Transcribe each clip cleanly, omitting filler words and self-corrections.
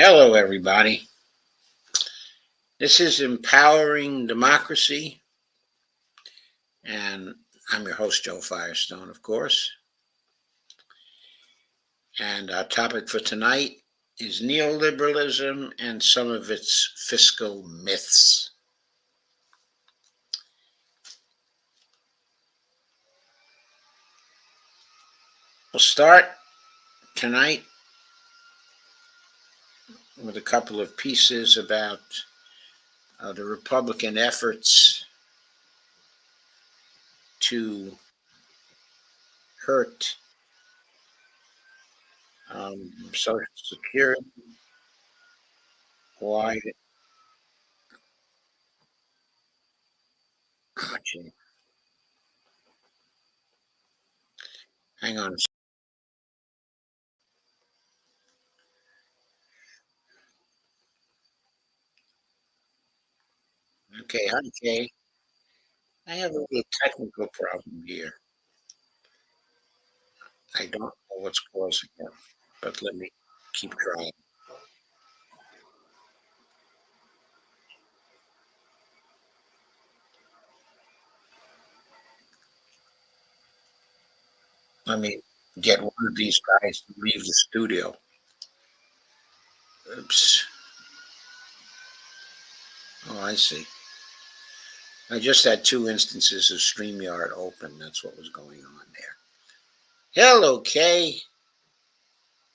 Hello, everybody. This is Empowering Democracy, and I'm your host, Joe Firestone, of course. And our topic for tonight is neoliberalism and some of its fiscal myths. We'll start tonight with a couple of pieces about the Republican efforts to hurt Social Security. Why? Hang on. Okay, okay. I have a little technical problem here. I don't know what's causing it, but let me keep trying. Let me get one of these guys to leave the studio. Oops. Oh, I see. I just had two instances of StreamYard open. That's what was going on there. Hello, Kay.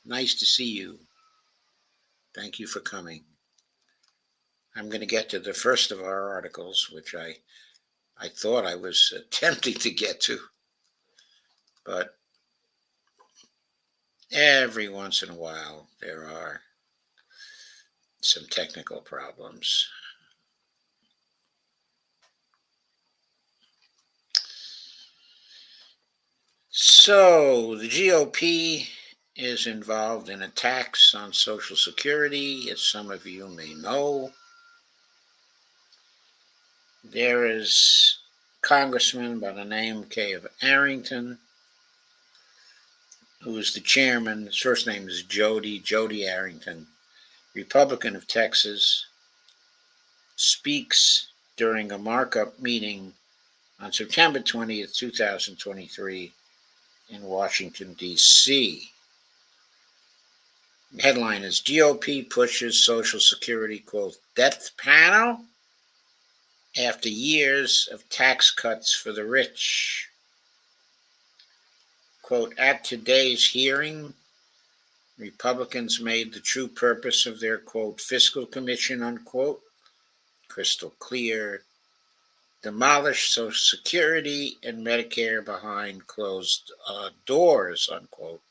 Nice to see you. Thank you for coming. I'm going to get to the first of our articles, which I thought I was attempting to get to, but every once in a while there are some technical problems. So the GOP is involved in attacks on Social Security, as some of you may know. There is a congressman by the name of Arrington, who is the chairman. His first name is Jody Arrington, Republican of Texas, speaks during a markup meeting on September 20th, 2023 in Washington, D.C. The headline is GOP pushes Social Security, quote, death panel after years of tax cuts for the rich. Quote, at today's hearing, Republicans made the true purpose of their, quote, fiscal commission, unquote, crystal clear, demolish Social Security and Medicare behind closed doors, unquote,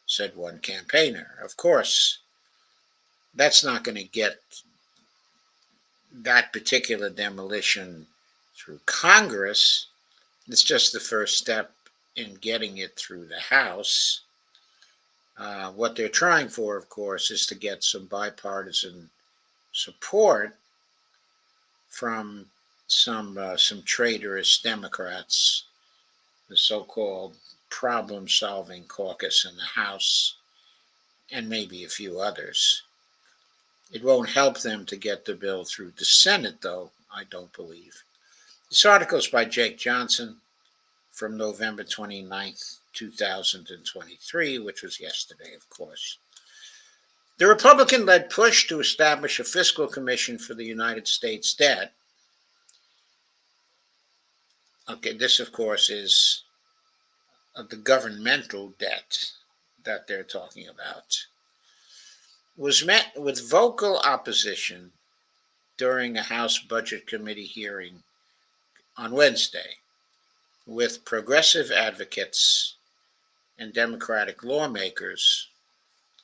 said one campaigner. Of course, that's not going to get that particular demolition through Congress. It's just the first step in getting it through the House. What they're trying for, of course, is to get some bipartisan support from some traitorous Democrats, the so-called problem-solving caucus in the House, and maybe a few others. It won't help them to get the bill through the Senate, though, I don't believe. This article is by Jake Johnson from November 29th, 2023, which was yesterday, of course. The Republican-led push to establish a fiscal commission for the United States debt. Okay, this, of course, is the governmental debt that they're talking about, was met with vocal opposition during a House Budget Committee hearing on Wednesday, with progressive advocates and Democratic lawmakers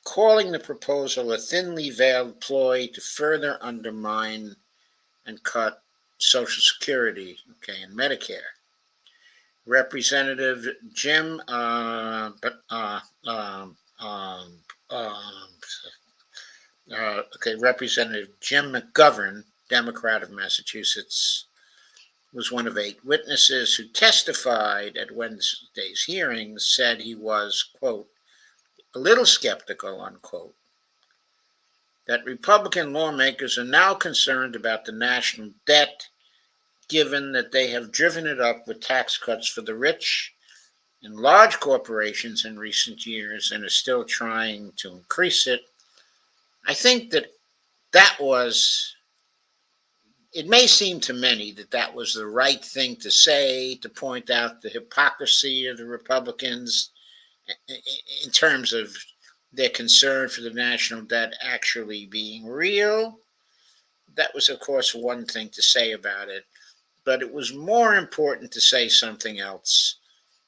calling the proposal a thinly veiled ploy to further undermine and cut Social Security, and Medicare. Representative Jim Representative Jim McGovern, Democrat of Massachusetts, was one of 8 witnesses who testified at Wednesday's hearing, said he was, quote, a little skeptical, unquote, that Republican lawmakers are now concerned about the national debt, given that they have driven it up with tax cuts for the rich and large corporations in recent years and are still trying to increase it. I think that that was, it may seem to many that that was the right thing to say, to point out the hypocrisy of the Republicans in terms of their concern for the national debt actually being real. That was, of course, one thing to say about it, but it was more important to say something else,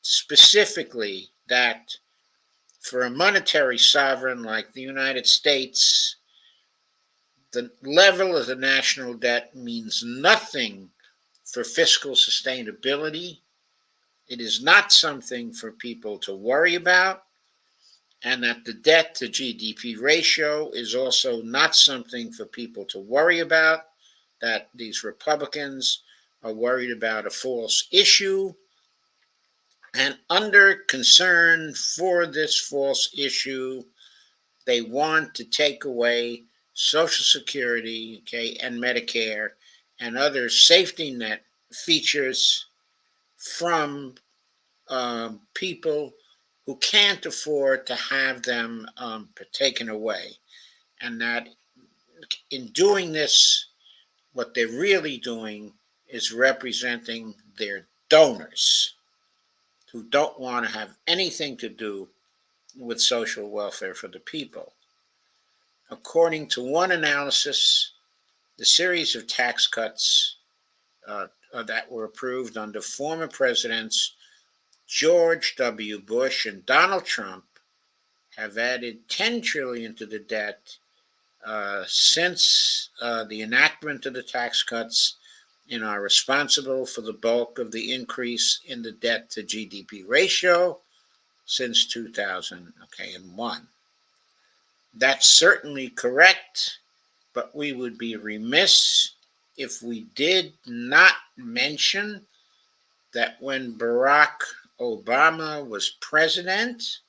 specifically that for a monetary sovereign like the United States, the level of the national debt means nothing for fiscal sustainability. It is not something for people to worry about, and that the debt to GDP ratio is also not something for people to worry about, that these Republicans are worried about a false issue, and under concern for this false issue, they want to take away Social Security, okay, and Medicare and other safety net features from people who can't afford to have them taken away. And that in doing this, what they're really doing is representing their donors who don't want to have anything to do with social welfare for the people. According to one analysis, the series of tax cuts that were approved under former presidents George W. Bush and Donald Trump have added $10 trillion to the debt since the enactment of the tax cuts, and are responsible for the bulk of the increase in the debt to GDP ratio since 2001. That's certainly correct, but we would be remiss if we did not mention that when Barack Obama was president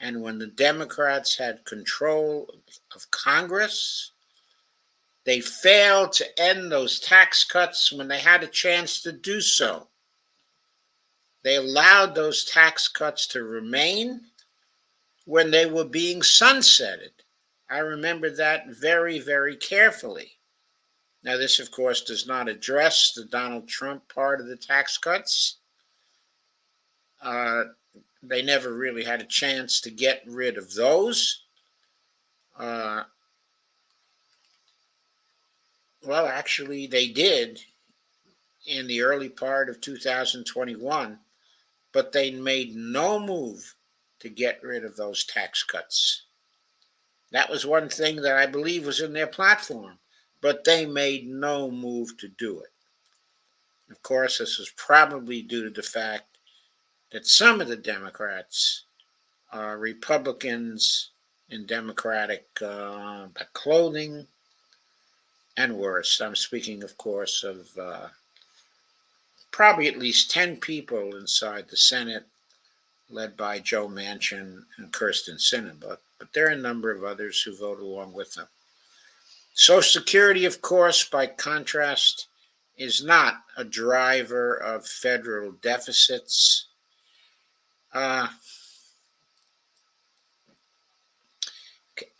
and when the Democrats had control of Congress, they failed to end those tax cuts when they had a chance to do so. They allowed those tax cuts to remain when they were being sunsetted. I remember that very, very carefully. Now, this, of course, does not address the Donald Trump part of the tax cuts. They never really had a chance to get rid of those. Well, actually, they did in the early part of 2021, but they made no move to get rid of those tax cuts. That was one thing that I believe was in their platform, but they made no move to do it. Of course, this was probably due to the fact that some of the Democrats are Republicans in Democratic clothing and worse. I'm speaking, of course, of probably at least 10 people inside the Senate, led by Joe Manchin and Kyrsten Sinema, but there are a number of others who vote along with them. Social Security, of course, by contrast, is not a driver of federal deficits. I'll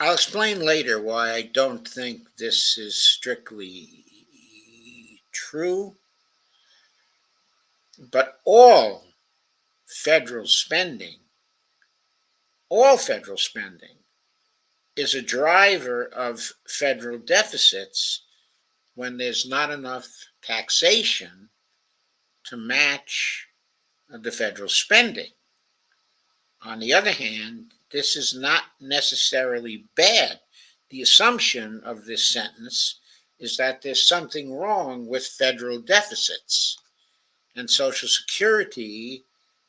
explain later why I don't think this is strictly true, but all federal spending is a driver of federal deficits when there's not enough taxation to match the federal spending. On the other hand, this is not necessarily bad. The assumption of this sentence is that there's something wrong with federal deficits, and Social Security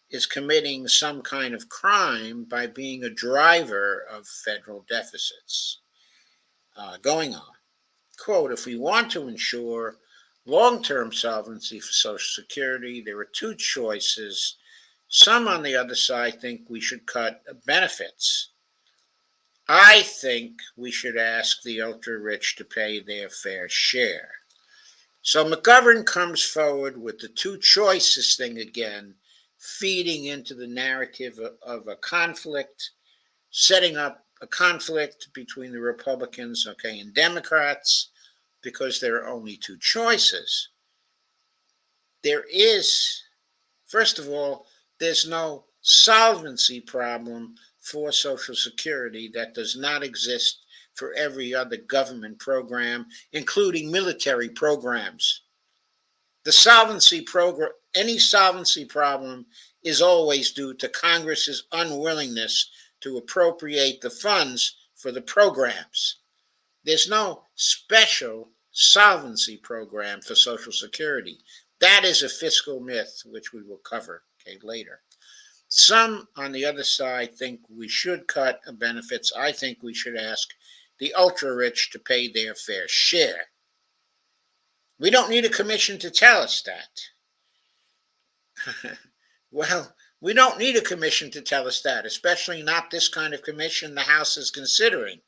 is committing some kind of crime by being a driver of federal deficits. Going on, quote, if we want to ensure long-term solvency for Social Security, there are two choices. Some on the other side think we should cut benefits. I think we should ask the ultra-rich to pay their fair share. So McGovern comes forward with the two choices thing again, feeding into the narrative of a conflict, setting up a conflict between the Republicans, okay, and Democrats, because there are only two choices. There is, first of all, there's no solvency problem for Social Security that does not exist for every other government program, including military programs. The solvency program, any solvency problem is always due to Congress's unwillingness to appropriate the funds for the programs. There's no special solvency program for Social Security. That is a fiscal myth, which we will cover, okay, later. Some on the other side think we should cut benefits. I think we should ask the ultra rich to pay their fair share. We don't need a commission to tell us that. Well, we don't need a commission to tell us that, especially not this kind of commission the House is considering.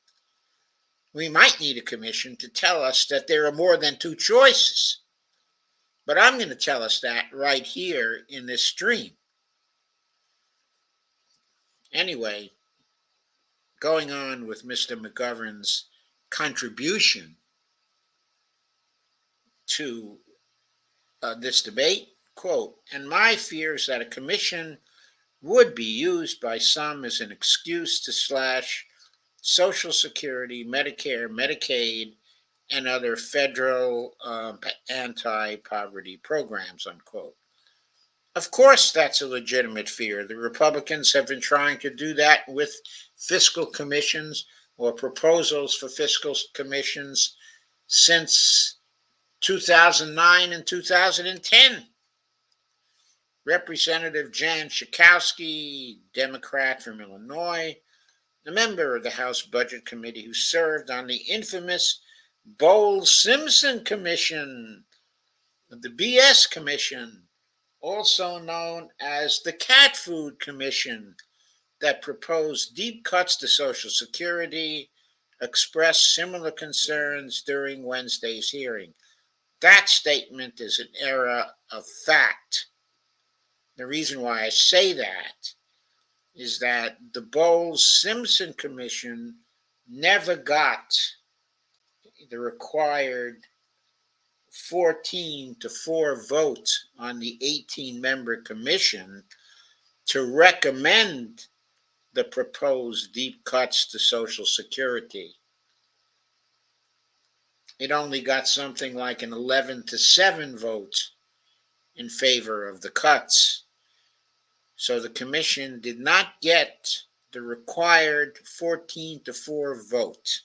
We might need a commission to tell us that there are more than two choices. But I'm going to tell us that right here in this stream. Anyway, going on with Mr. McGovern's contribution to this debate, quote, and my fear is that a commission would be used by some as an excuse to slash Social Security, Medicare, Medicaid, and other federal anti-poverty programs, unquote. Of course, that's a legitimate fear. The Republicans have been trying to do that with fiscal commissions or proposals for fiscal commissions since 2009 and 2010. Representative Jan Schakowsky, Democrat from Illinois, a member of the House Budget Committee who served on the infamous Bowles-Simpson Commission, the BS Commission, also known as the Cat Food Commission, that proposed deep cuts to Social Security, expressed similar concerns during Wednesday's hearing. That statement is an error of fact. The reason why I say that is that the Bowles-Simpson Commission never got the required 14-4 vote on the 18-member commission to recommend the proposed deep cuts to Social Security. It only got something like an 11-7 vote in favor of the cuts. So the commission did not get the required 14-4 vote.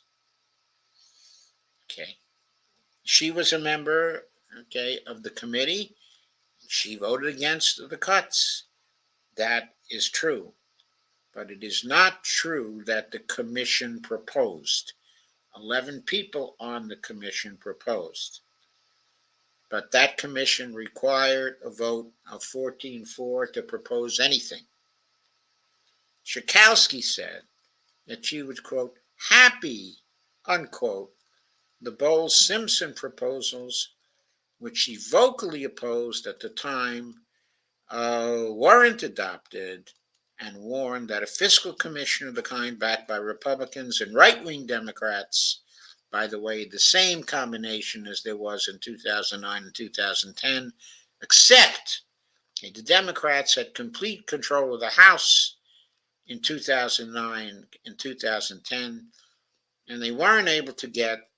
Okay. She was a member, okay, of the committee. She voted against the cuts. That is true. But it is not true that the commission proposed. 11 people on the commission proposed. But that commission required a vote of 14-4 to propose anything. Schakowsky said that she was, quote, happy, unquote, the Bowles-Simpson proposals, which she vocally opposed at the time, weren't adopted, and warned that a fiscal commission of the kind backed by Republicans and right-wing Democrats, by the way, the same combination as there was in 2009 and 2010, except the Democrats had complete control of the House in 2009 and 2010, and they weren't able to get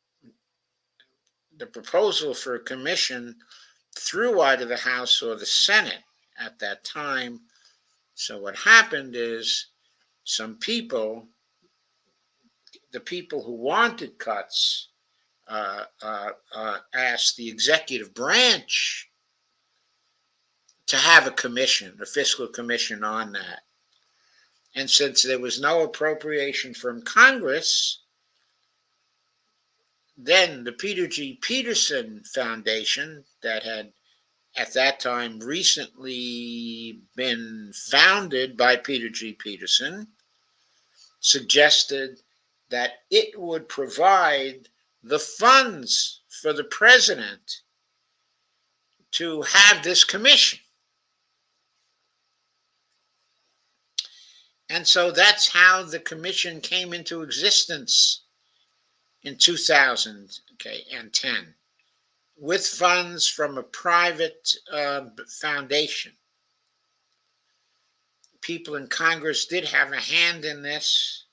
the proposal for a commission through either the House or the Senate at that time. So what happened is some people, the people who wanted cuts, asked the executive branch to have a commission, a fiscal commission on that. And since there was no appropriation from Congress, then the Peter G. Peterson Foundation, that had at that time recently been founded by Peter G. Peterson, suggested that it would provide the funds for the president to have this commission. And so that's how the commission came into existence in 2010, with funds from a private foundation. People in Congress did have a hand in this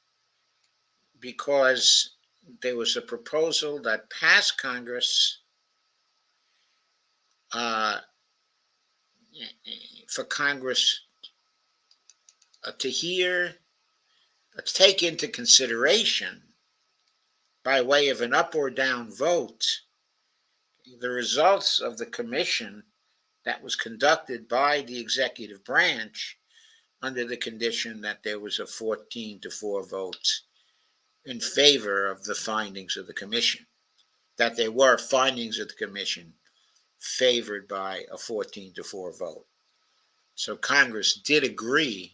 because there was a proposal that passed Congress for Congress to take into consideration, by way of an up or down vote, the results of the commission that was conducted by the executive branch, under the condition that there was a 14-4 vote in favor of the findings of the commission, that there were findings of the commission favored by a 14-4 vote. So Congress did agree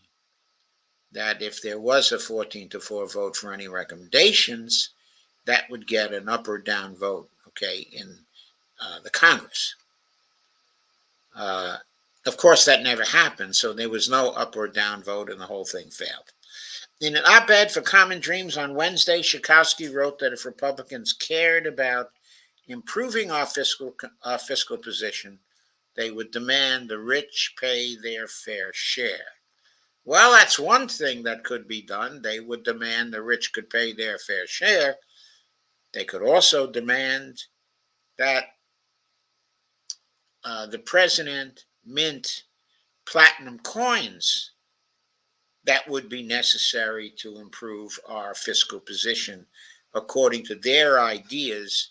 that if there was a 14-4 vote for any recommendations, that would get an up or down vote, in the Congress. Of course, that never happened, so there was no up or down vote, and the whole thing failed. In an op-ed for Common Dreams on Wednesday, Schakowsky wrote that if Republicans cared about improving our fiscal position, they would demand the rich pay their fair share. Well, that's one thing that could be done. They would demand the rich could pay their fair share. They could also demand that the president mint platinum coins that would be necessary to improve our fiscal position, according to their ideas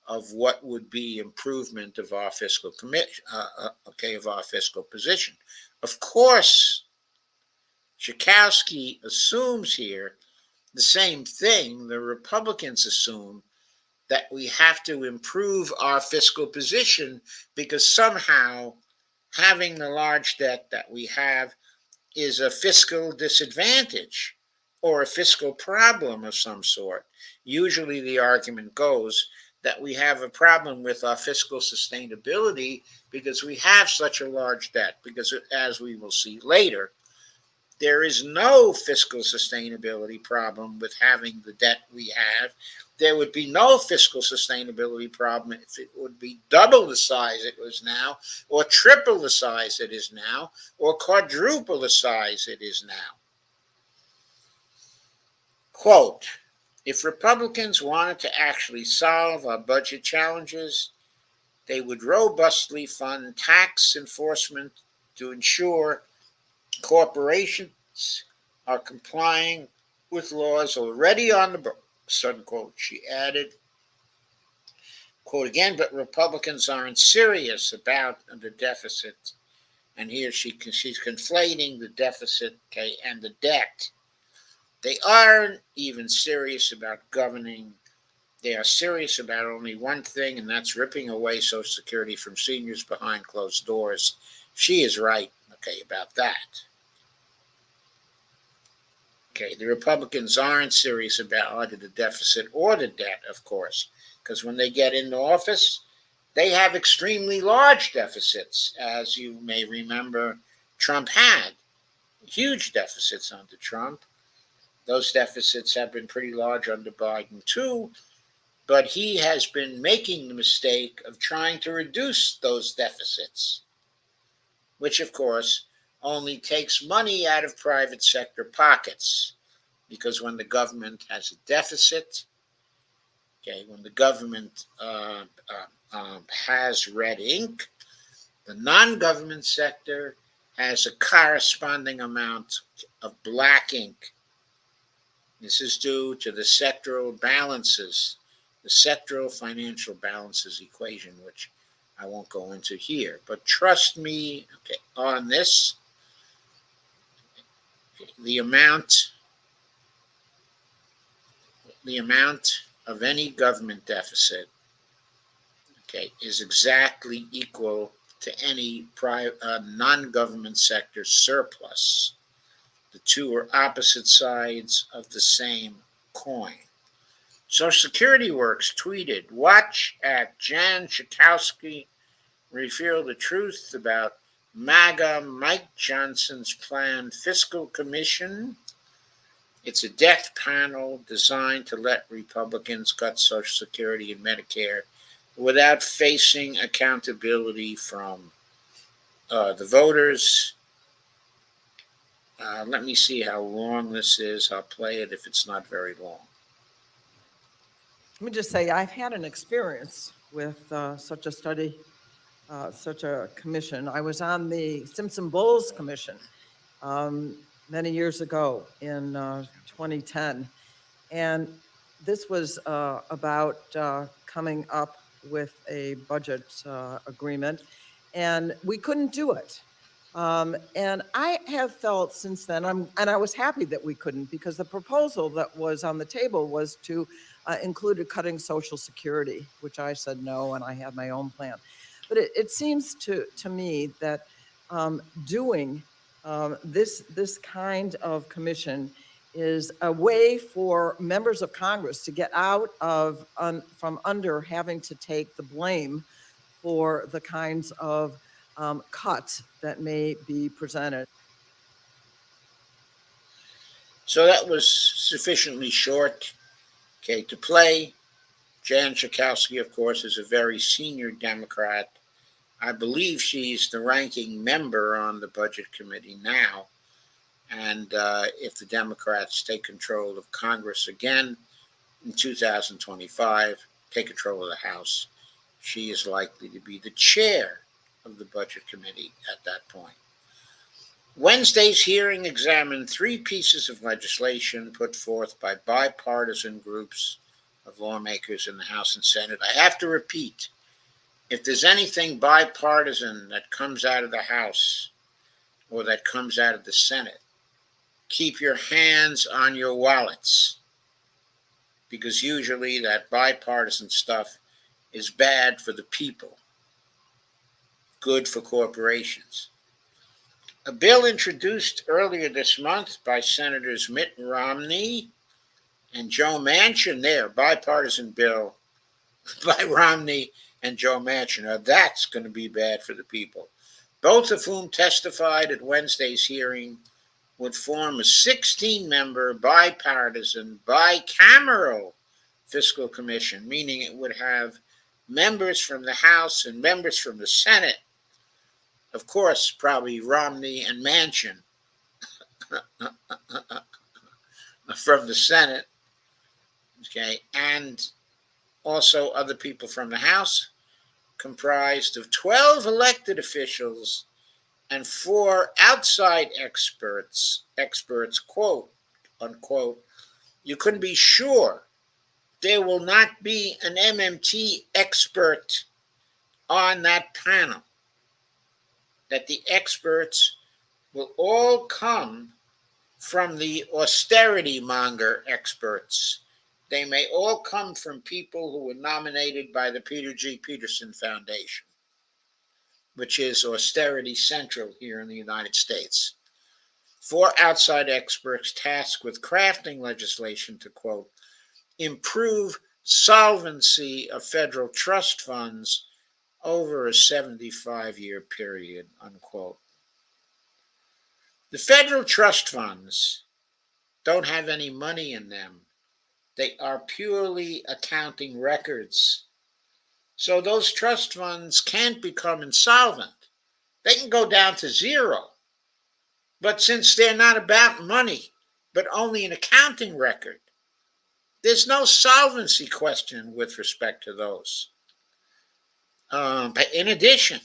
of what would be improvement of our fiscal position. Of course, Schakowsky assumes here the same thing the Republicans assume, that we have to improve our fiscal position because somehow having the large debt that we have is a fiscal disadvantage or a fiscal problem of some sort. Usually the argument goes that we have a problem with our fiscal sustainability because we have such a large debt, because as we will see later, there is no fiscal sustainability problem with having the debt we have. There would be no fiscal sustainability problem if it would be double the size it was now, or triple the size it is now, or quadruple the size it is now. Quote, if Republicans wanted to actually solve our budget challenges, they would robustly fund tax enforcement to ensure corporations are complying with laws already on the books, unquote. She added, quote again, but Republicans aren't serious about the deficit. And here she's conflating the deficit, and the debt. They aren't even serious about governing. They are serious about only one thing, and that's ripping away Social Security from seniors behind closed doors. She is right, about that. The Republicans aren't serious about either the deficit or the debt, of course, because when they get into office, they have extremely large deficits. As you may remember, Trump had huge deficits under Trump. Those deficits have been pretty large under Biden too, but he has been making the mistake of trying to reduce those deficits, which of course only takes money out of private sector pockets, because when the government has a deficit, when the government has red ink, the non-government sector has a corresponding amount of black ink. This is due to the sectoral balances, the sectoral financial balances equation, which I won't go into here. But trust me, on this, the amount of any government deficit, is exactly equal to any non-government sector surplus. The two are opposite sides of the same coin. Social Security Works tweeted, "Watch at Jan Schakowsky reveal the truth about MAGA Mike Johnson's planned fiscal commission. It's a death panel designed to let Republicans cut Social Security and Medicare without facing accountability from the voters." Let me see how long this is. I'll play it if it's not very long. Let me just say, I've had an experience with such a study, such a commission. I was on the Simpson-Bowles Commission many years ago in 2010. And this was about coming up with a budget agreement, and we couldn't do it. And I have felt since then, and I was happy that we couldn't, because the proposal that was on the table was to include cutting Social Security, which I said no, and I had my own plan. But it seems to me that doing this kind of commission is a way for members of Congress to get out of from under having to take the blame for the kinds of cuts that may be presented. So that was sufficiently short, okay, to play. Jan Schakowsky, of course, is a very senior Democrat. I believe she's the ranking member on the Budget Committee now. And if the Democrats take control of Congress again in 2025, take control of the House, she is likely to be the chair of the Budget Committee at that point. Wednesday's hearing examined 3 pieces of legislation put forth by bipartisan groups of lawmakers in the House and Senate. I have to repeat, if there's anything bipartisan that comes out of the House or that comes out of the Senate, keep your hands on your wallets, because usually that bipartisan stuff is bad for the people, good for corporations. A bill introduced earlier this month by Senators Mitt Romney and Joe Manchin, there, bipartisan bill by Romney and Joe Manchin. Now that's going to be bad for the people. Both of whom testified at Wednesday's hearing would form a 16-member bipartisan bicameral fiscal commission, meaning it would have members from the House and members from the Senate. Of course, probably Romney and Manchin from the Senate, okay, and also other people from the House, comprised of 12 elected officials and 4 outside experts, quote, unquote. You can be sure there will not be an MMT expert on that panel, that the experts will all come from the austerity monger experts. They may all come from people who were nominated by the Peter G. Peterson Foundation, which is Austerity Central here in the United States. 4 outside experts tasked with crafting legislation to, quote, improve solvency of federal trust funds over a 75-year period, unquote. The federal trust funds don't have any money in them. They are purely accounting records. So those trust funds can't become insolvent. They can go down to 0. But since they're not about money, but only an accounting record, there's no solvency question with respect to those. But in addition,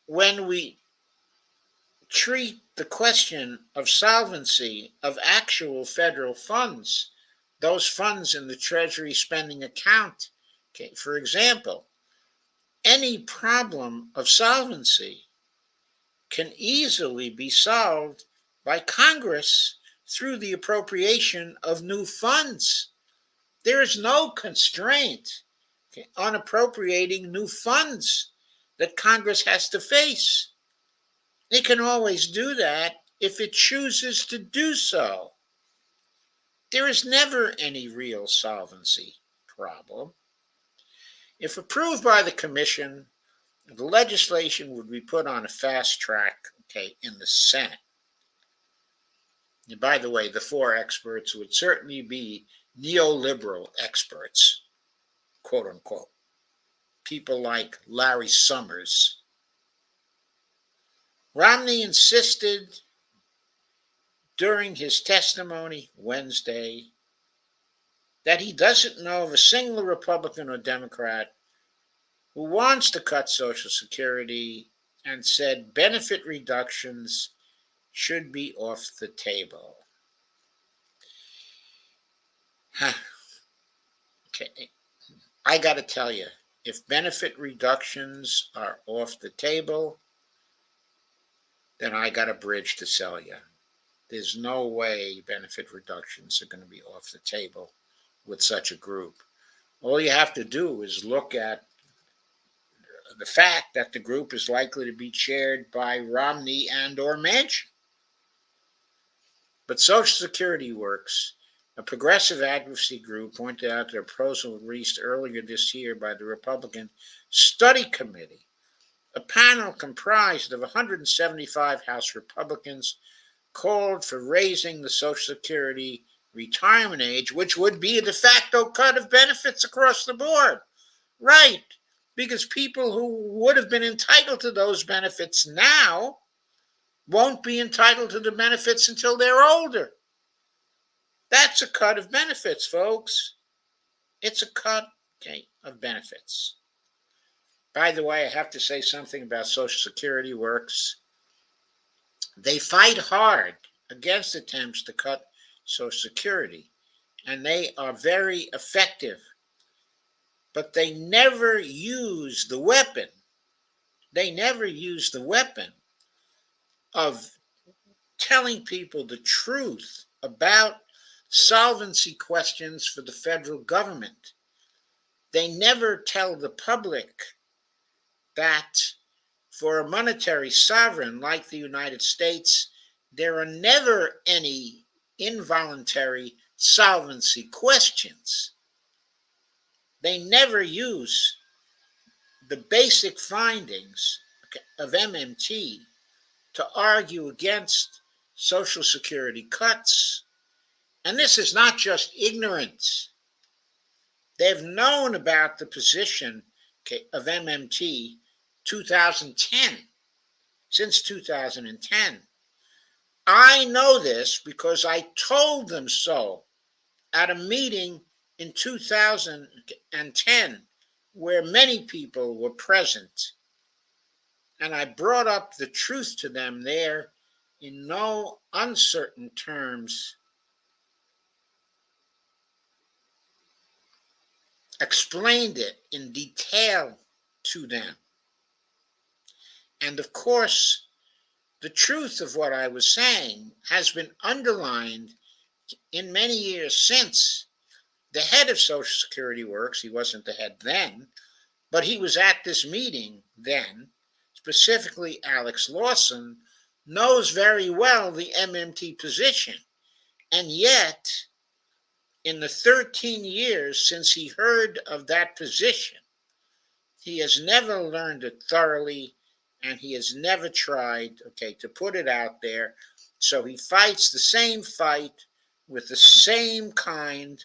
when we treat the question of solvency of actual federal funds, those funds in the Treasury spending account, okay, for example, any problem of solvency can easily be solved by Congress through the appropriation of new funds. There is no constraint, okay, on appropriating new funds that Congress has to face. It can always do that if it chooses to do so. there is never any real solvency problem. If approved by the Commission, the legislation would be put on a fast track, in the Senate. And by the way, the four experts would certainly be neoliberal experts, quote unquote. People like Larry Summers. Romney insisted during his testimony Wednesday that he doesn't know of a single Republican or Democrat who wants to cut Social Security, and said benefit reductions should be off the table. Okay, I got to tell you, if benefit reductions are off the table, then I got a bridge to sell you. There's no way benefit reductions are going to be off the table with such a group. All you have to do is look at the fact that the group is likely to be chaired by Romney and or Manchin. But Social Security Works, a progressive advocacy group, pointed out the proposal released earlier this year by the Republican Study Committee, a panel comprised of 175 House Republicans, called for raising the Social Security retirement age, which would be a de facto cut of benefits across the board. Right, because people who would have been entitled to those benefits now won't be entitled to the benefits until they're older. That's a cut of benefits, folks. It's a cut, of benefits. By the way, I have to say something about Social Security Works. They fight hard against attempts to cut Social Security, and they are very effective. But they never use the weapon. They never use the weapon of telling people the truth about solvency questions for the federal government. They never tell the public that for a monetary sovereign like the United States, there are never any involuntary solvency questions. They never use the basic findings of MMT to argue against Social Security cuts. And this is not just ignorance. They've known about the position of MMT 2010, since 2010. I know this because I told them so at a meeting in 2010 where many people were present. And I brought up the truth to them there in no uncertain terms, explained it in detail to them. And of course, the truth of what I was saying has been underlined in many years since. The head of Social Security Works, he wasn't the head then, but he was at this meeting then, specifically Alex Lawson, knows very well the MMT position. And yet, in the 13 years since he heard of that position, he has never learned it thoroughly, and he has never tried, to put it out there. So he fights the same fight with the same kind,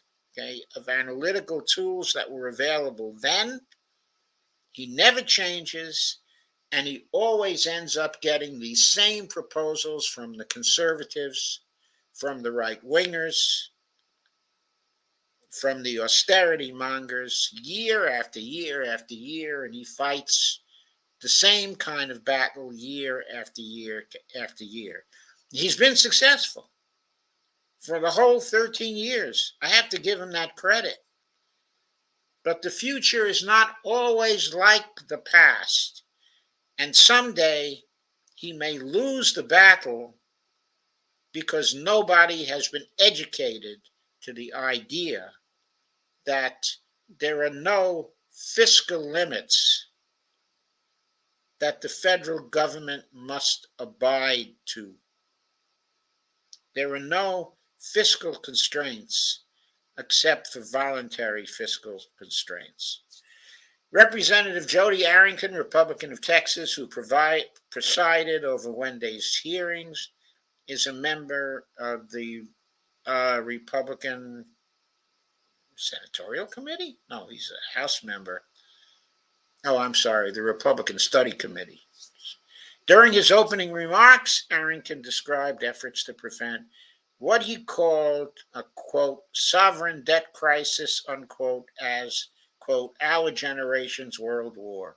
of analytical tools that were available then. He never changes, and he always ends up getting these same proposals from the conservatives, from the right-wingers, from the austerity mongers, year after year after year, and he fights the same kind of battle year after year after year. He's been successful for the whole 13 years. I have to give him that credit. But the future is not always like the past. And someday he may lose the battle because nobody has been educated to the idea that there are no fiscal limits that the federal government must abide to. There are no fiscal constraints except for voluntary fiscal constraints. Representative Jody Arrington, Republican of Texas, who presided over Wednesday's hearings, is a member of the Republican Senatorial Committee? No, he's a House member. Oh, I'm sorry, the Republican Study Committee. During his opening remarks, Arrington described efforts to prevent what he called a, quote, sovereign debt crisis, unquote, as, quote, our generation's world war.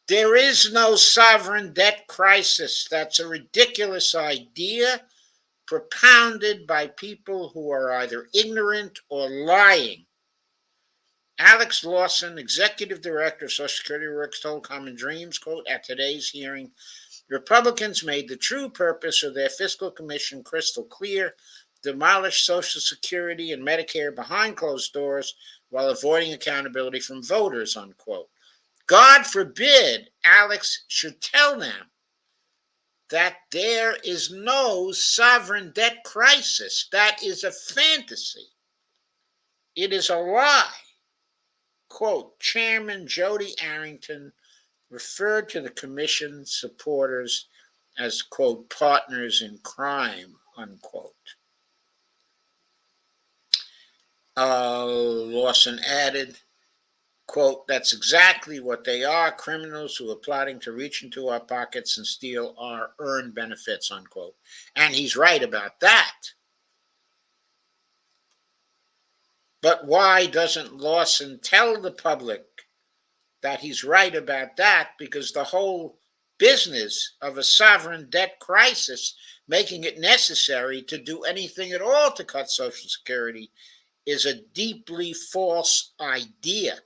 There is no sovereign debt crisis. That's a ridiculous idea propounded by people who are either ignorant or lying. Alex Lawson, executive director of Social Security Works, told Common Dreams, quote, at today's hearing, Republicans made the true purpose of their fiscal commission crystal clear, demolish Social Security and Medicare behind closed doors while avoiding accountability from voters, unquote. God forbid Alex should tell them that there is no sovereign debt crisis. That is a fantasy. It is a lie. Quote, Chairman Jody Arrington referred to the commission supporters as, quote, partners in crime, unquote. Lawson added, quote, that's exactly what they are, criminals who are plotting to reach into our pockets and steal our earned benefits, unquote. And he's right about that. But why doesn't Lawson tell the public that he's right about that? Because the whole business of a sovereign debt crisis, making it necessary to do anything at all to cut Social Security, is a deeply false idea.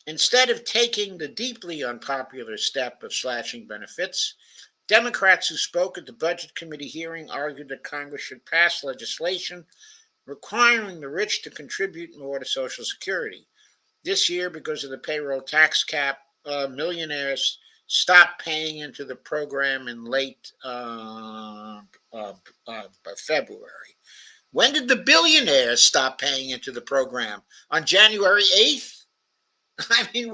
Instead of taking the deeply unpopular step of slashing benefits, Democrats who spoke at the Budget Committee hearing argued that Congress should pass legislation requiring the rich to contribute more to Social Security. This year, because of the payroll tax cap, millionaires stopped paying into the program in late February. When did the billionaires stop paying into the program? On January 8th? I mean,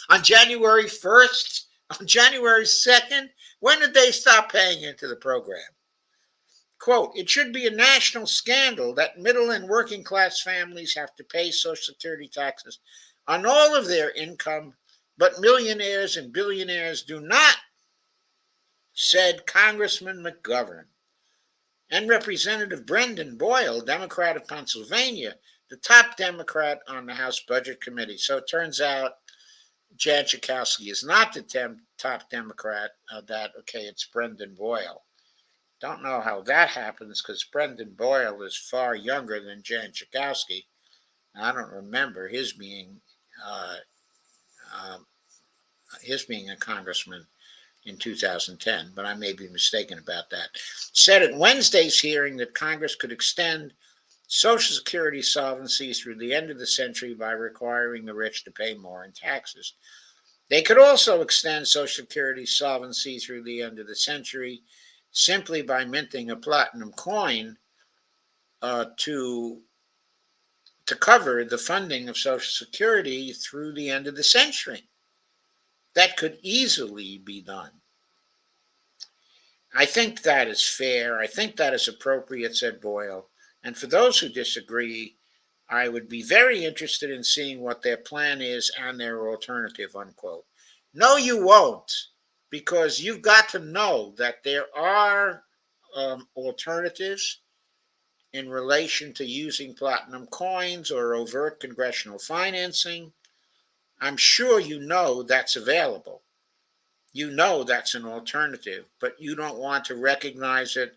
on January 1st? On January 2nd? When did they stop paying into the program? Quote, it should be a national scandal that middle and working class families have to pay Social Security taxes on all of their income, but millionaires and billionaires do not, said Congressman McGovern. And Representative Brendan Boyle, Democrat of Pennsylvania, the top Democrat on the House Budget Committee. So it turns out Jan Schakowsky is not the top Democrat. It's Brendan Boyle. Don't know how that happens because Brendan Boyle is far younger than Jan Schakowsky. I don't remember his being a congressman in 2010, but I may be mistaken about that. Said at Wednesday's hearing that Congress could extend Social Security solvency through the end of the century by requiring the rich to pay more in taxes. They could also extend Social Security solvency through the end of the century simply by minting a platinum coin to cover the funding of Social Security through the end of the century. That could easily be done. I think that is fair. I think that is appropriate, said Boyle. And for those who disagree, I would be very interested in seeing what their plan is and their alternative, unquote. No, you won't. Because you've got to know that there are alternatives in relation to using platinum coins or overt congressional financing. I'm sure you know that's available. You know that's an alternative, but you don't want to recognize it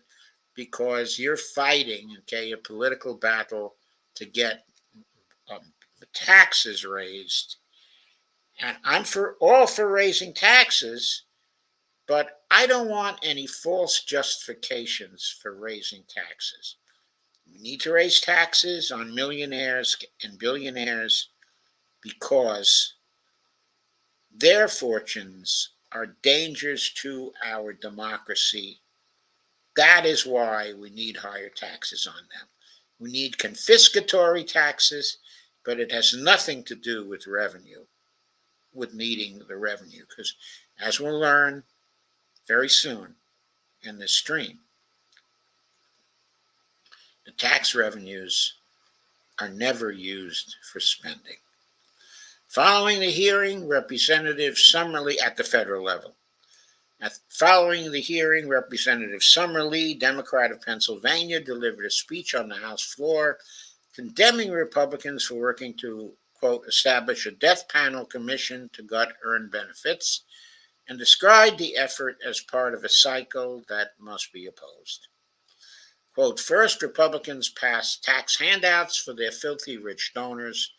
because you're fighting, a political battle to get taxes raised. And I'm all for raising taxes, but I don't want any false justifications for raising taxes. We need to raise taxes on millionaires and billionaires because their fortunes are dangers to our democracy That is why we need higher taxes on them. We need confiscatory taxes, but it has nothing to do with revenue, with needing the revenue, because as we'll learn very soon in this stream, the tax revenues are never used for spending. Following the hearing, Representative Summerlee at the federal level. Following the hearing, Representative Summerlee, Democrat of Pennsylvania, delivered a speech on the House floor condemning Republicans for working to, quote, establish a death panel commission to gut earned benefits, and described the effort as part of a cycle that must be opposed. Quote, first, Republicans passed tax handouts for their filthy rich donors,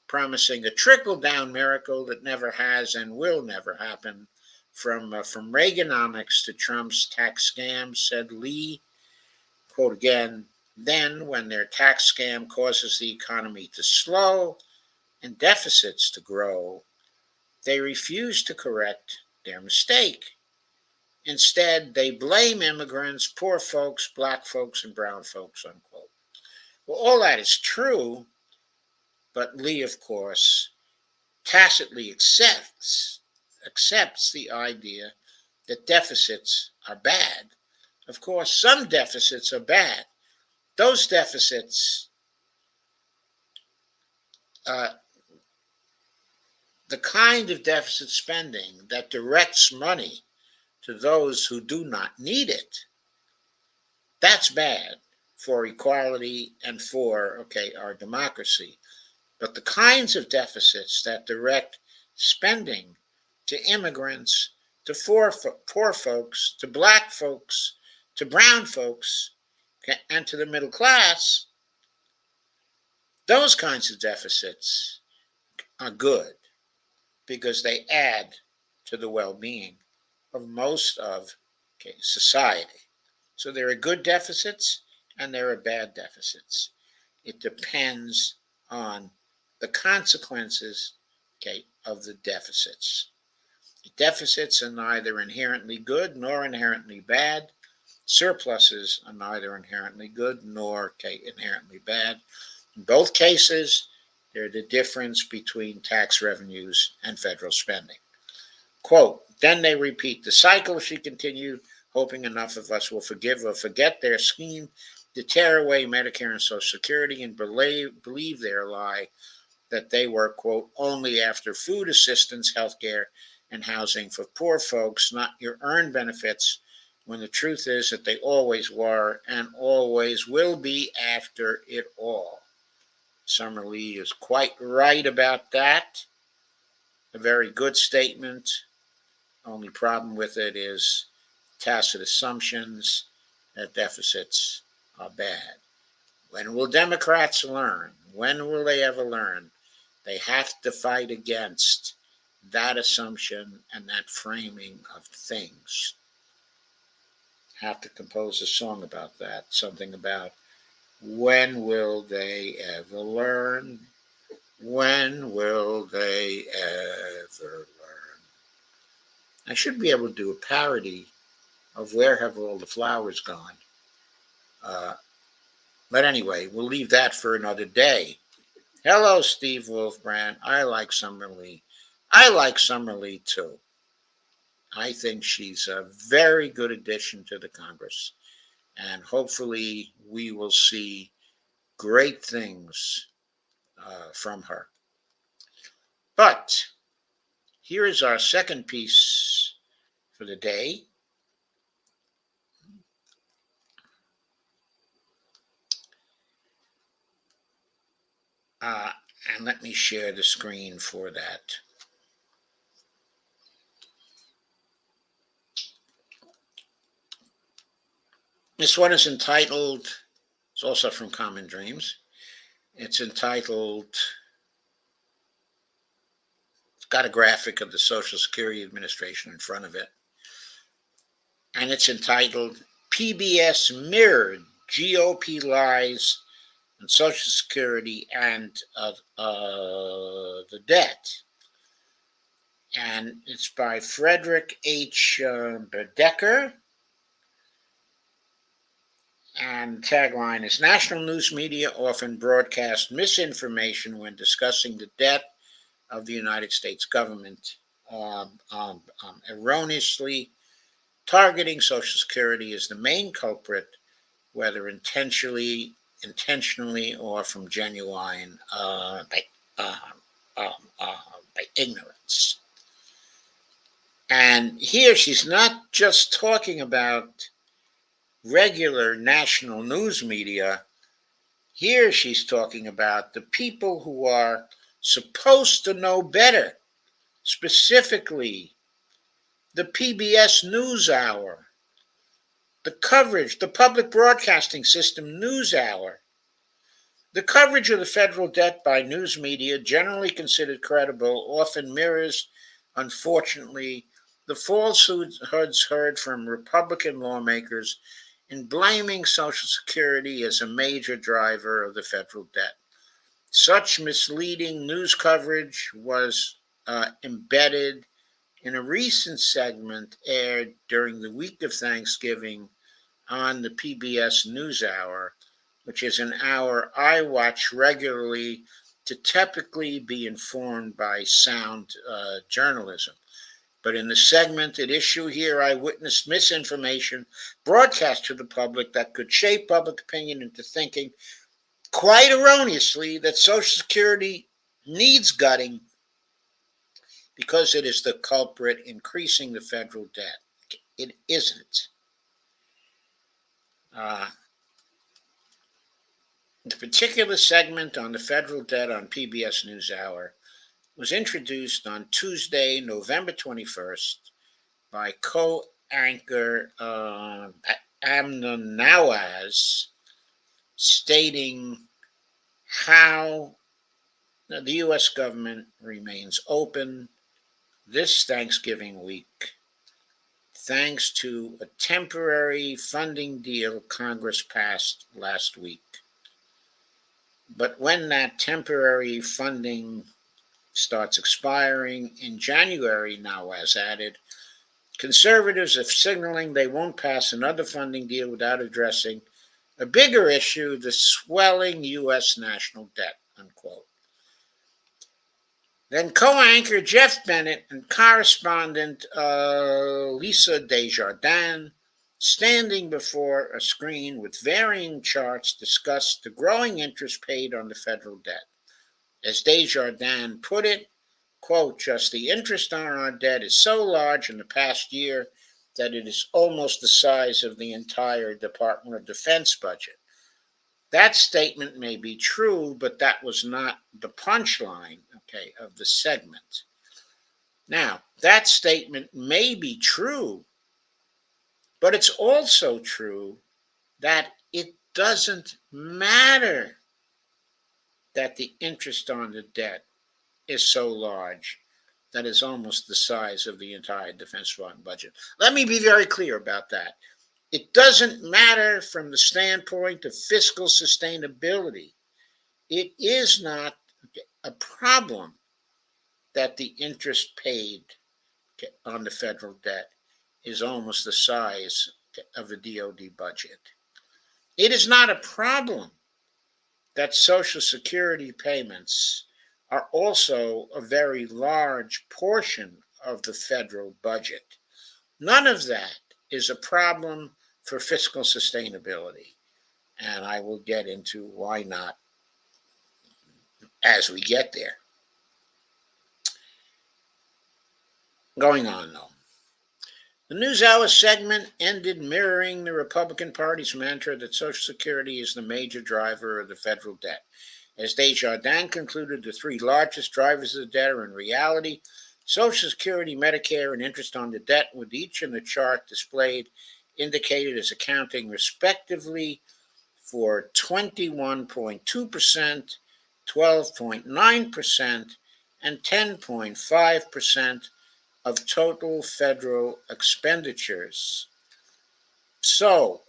promising a trickle-down miracle that never has and will never happen. From Reaganomics to Trump's tax scams, said Lee, quote again, then when their tax scam causes the economy to slow and deficits to grow, they refuse to correct their mistake. Instead, they blame immigrants, poor folks, black folks, and brown folks, unquote. Well, all that is true, but Lee, of course, tacitly accepts the idea that deficits are bad. Of course, some deficits are bad. Those deficits, the kind of deficit spending that directs money to those who do not need it, that's bad for equality and for, our democracy. But the kinds of deficits that direct spending to immigrants, to poor folks, to black folks, to brown folks, and to the middle class, those kinds of deficits are good because they add to the well-being of most of society. So there are good deficits and there are bad deficits. It depends on the consequences, of the deficits. Deficits are neither inherently good nor inherently bad. Surpluses are neither inherently good nor inherently bad. In both cases, they're the difference between tax revenues and federal spending. Quote, then they repeat the cycle, she continued, hoping enough of us will forgive or forget their scheme to tear away Medicare and Social Security and believe their lie that they were, quote, only after food assistance, health care, and housing for poor folks, not your earned benefits, when the truth is that they always were and always will be after it all. Summerlee is quite right about that. A very good statement. Only problem with it is tacit assumptions that deficits are bad. When will Democrats learn? When will they ever learn? They have to fight against that assumption and that framing of things. Have to compose a song about that. Something about when will they ever learn? When will they ever learn? I should be able to do a parody of Where Have All the Flowers Gone? But anyway, we'll leave that for another day. Hello, Steve Wolfbrand. I like Summerlee. I like Summerlee too. I think she's a very good addition to the Congress. And hopefully we will see great things from her. But here is our second piece for the day. And let me share the screen for that. This one is entitled, it's also from Common Dreams. It's entitled, it's got a graphic of the Social Security Administration in front of it. And it's entitled, PBS Mirrored GOP Lies on Social Security and the Debt. And it's by Frederick H. Bedecker. And the tagline is national news media often broadcast misinformation when discussing the debt of the United States government, erroneously targeting Social Security as the main culprit, whether intentionally or from genuine uh, by ignorance. And here she's not just talking about regular national news media. Here she's talking about the people who are supposed to know better, specifically the PBS NewsHour, the coverage, the public broadcasting system NewsHour. The coverage of the federal debt by news media, generally considered credible, often mirrors, unfortunately, the falsehoods heard from Republican lawmakers in blaming Social Security as a major driver of the federal debt. Such misleading news coverage was embedded in a recent segment aired during the week of Thanksgiving on the PBS NewsHour, which is an hour I watch regularly to typically be informed by sound journalism. But in the segment at issue here, I witnessed misinformation broadcast to the public that could shape public opinion into thinking, quite erroneously, that Social Security needs gutting because it is the culprit increasing the federal debt. It isn't. Uh, the particular segment on the federal debt on PBS NewsHour was introduced on Tuesday, November 21st, by co-anchor Amnon Nawaz, stating how the U.S. government remains open this Thanksgiving week thanks to a temporary funding deal Congress passed last week. But when that temporary funding starts expiring in January, Nawaz added, conservatives are signaling they won't pass another funding deal without addressing a bigger issue, the swelling U.S. national debt, unquote. Then co-anchor Jeff Bennett and correspondent Lisa Desjardins, standing before a screen with varying charts, discussed the growing interest paid on the federal debt. As Desjardins put it, quote, just the interest on our debt is so large in the past year that it is almost the size of the entire Department of Defense budget. That statement may be true, but that was not the punchline, okay, of the segment. Now, that statement may be true, but it's also true that it doesn't matter that the interest on the debt is so large that is almost the size of the entire Defense Fund budget. Let me be very clear about that. It doesn't matter from the standpoint of fiscal sustainability. It is not a problem that the interest paid on the federal debt is almost the size of the DoD budget. It is not a problem that Social Security payments are also a very large portion of the federal budget. None of that is a problem for fiscal sustainability. And I will get into why not as we get there. Going on, though. The NewsHour segment ended mirroring the Republican Party's mantra that Social Security is the major driver of the federal debt. As Desjardins concluded, the three largest drivers of the debt are in reality Social Security, Medicare, and interest on the debt, with each in the chart displayed indicated as accounting respectively for 21.2%, 12.9%, and 10.5% of total federal expenditures. So,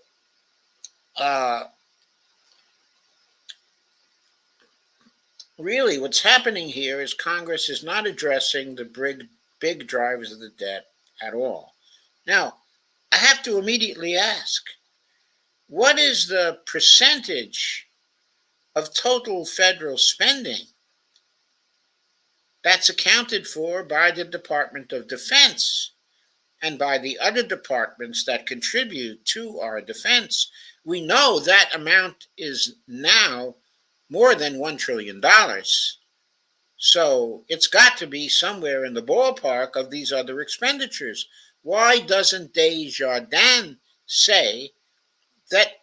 really, what's happening here is Congress is not addressing the big drivers of the debt at all. Now, I have to immediately ask, what is the percentage of total federal spending that's accounted for by the Department of Defense and by the other departments that contribute to our defense? We know that amount is now more than $1 trillion. So it's got to be somewhere in the ballpark of these other expenditures. Why doesn't Desjardins say that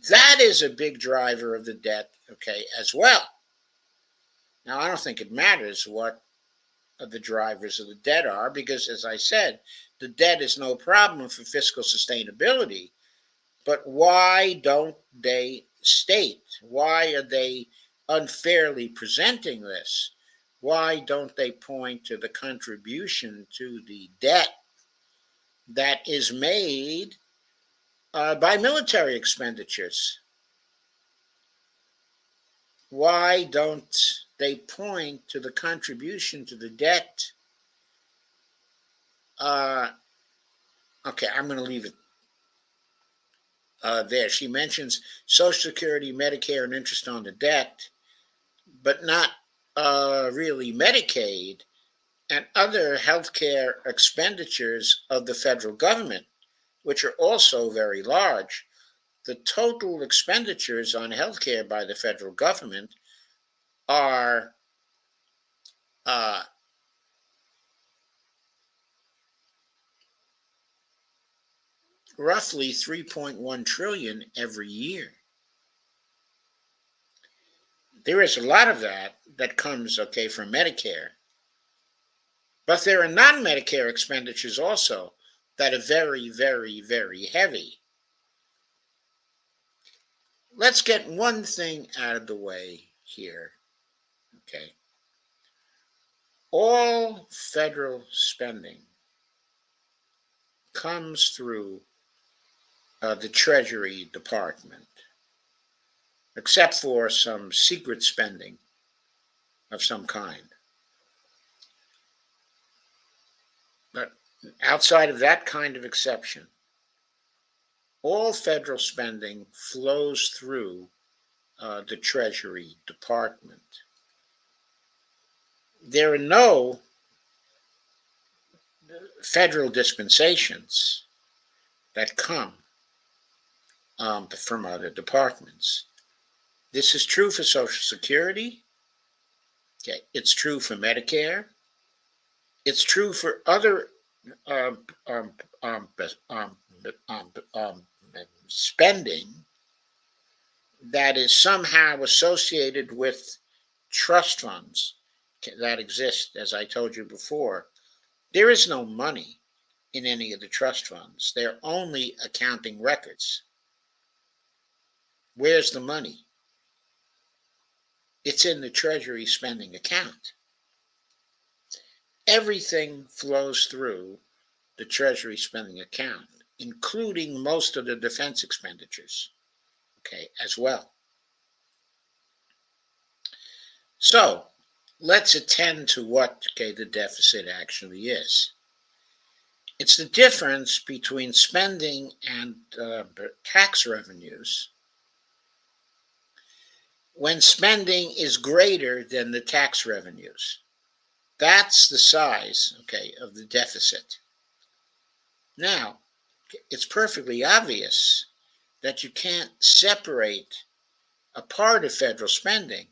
that is a big driver of the debt, okay, as well? Now, I don't think it matters what the drivers of the debt are, because, as I said, the debt is no problem for fiscal sustainability. But why don't they state? Why are they unfairly presenting this? Why don't they point to the contribution to the debt that is made by military expenditures? Why don't they point to the contribution to the debt? Okay, I'm going to leave it there. She mentions Social Security, Medicare, and interest on the debt, but not really Medicaid and other healthcare expenditures of the federal government, which are also very large. The total expenditures on healthcare by the federal government are uh, roughly 3.1 trillion every year. There is a lot of that comes, okay, from Medicare. But there are non-Medicare expenditures also that are very, very, very heavy. Let's get one thing out of the way here, okay? All federal spending comes through the Treasury Department, except for some secret spending of some kind. But outside of that kind of exception, all federal spending flows through the Treasury Department. There are no federal dispensations that come from other departments. This is true for Social Security. Okay, it's true for Medicare. It's true for other um, um, um, um, um, spending that is somehow associated with trust funds that exist, as I told you before. There is no money in any of the trust funds. They're only accounting records. Where's the money? It's in the Treasury spending account. Everything flows through the Treasury spending account, including most of the defense expenditures, okay, as well. So let's attend to what, okay, the deficit actually is. It's the difference between spending and tax revenues when spending is greater than the tax revenues. That's the size, okay, of the deficit. Now, it's perfectly obvious that you can't separate a part of federal spending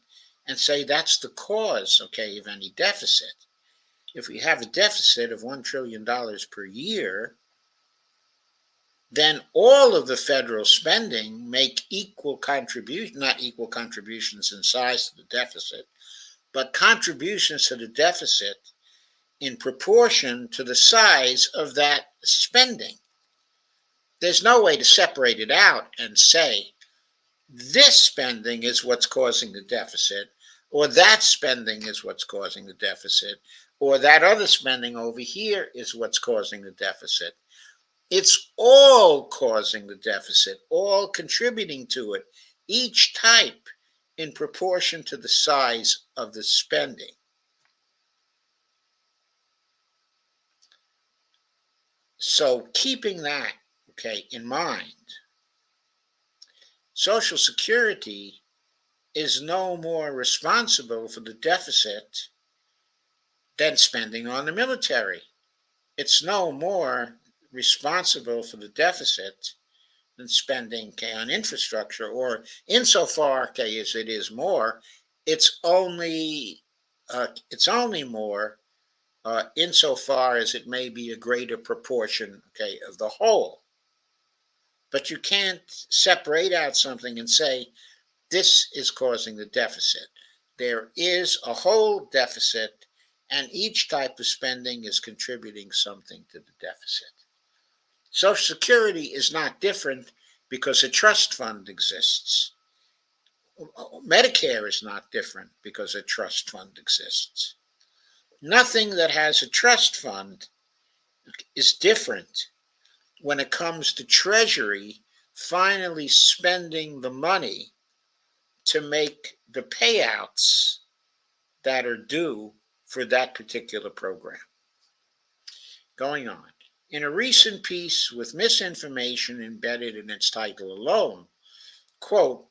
and say that's the cause, okay, of any deficit. If we have a deficit of $1 trillion per year, then all of the federal spending make equal contribution, not equal contributions in size to the deficit, but contributions to the deficit in proportion to the size of that spending. There's no way to separate it out and say this spending is what's causing the deficit, or that spending is what's causing the deficit, or that other spending over here is what's causing the deficit. It's all causing the deficit, all contributing to it, each type in proportion to the size of the spending. So keeping that, okay, in mind, Social Security is no more responsible for the deficit than spending on the military. It's no more responsible for the deficit than spending on infrastructure, or insofar as it is more, it's only more insofar as it may be a greater proportion of the whole. But you can't separate out something and say this is causing the deficit. There is a whole deficit, and each type of spending is contributing something to the deficit. Social Security is not different because a trust fund exists. Medicare is not different because a trust fund exists. Nothing that has a trust fund is different when it comes to Treasury finally spending the money to make the payouts that are due for that particular program. Going on. In a recent piece with misinformation embedded in its title alone, quote,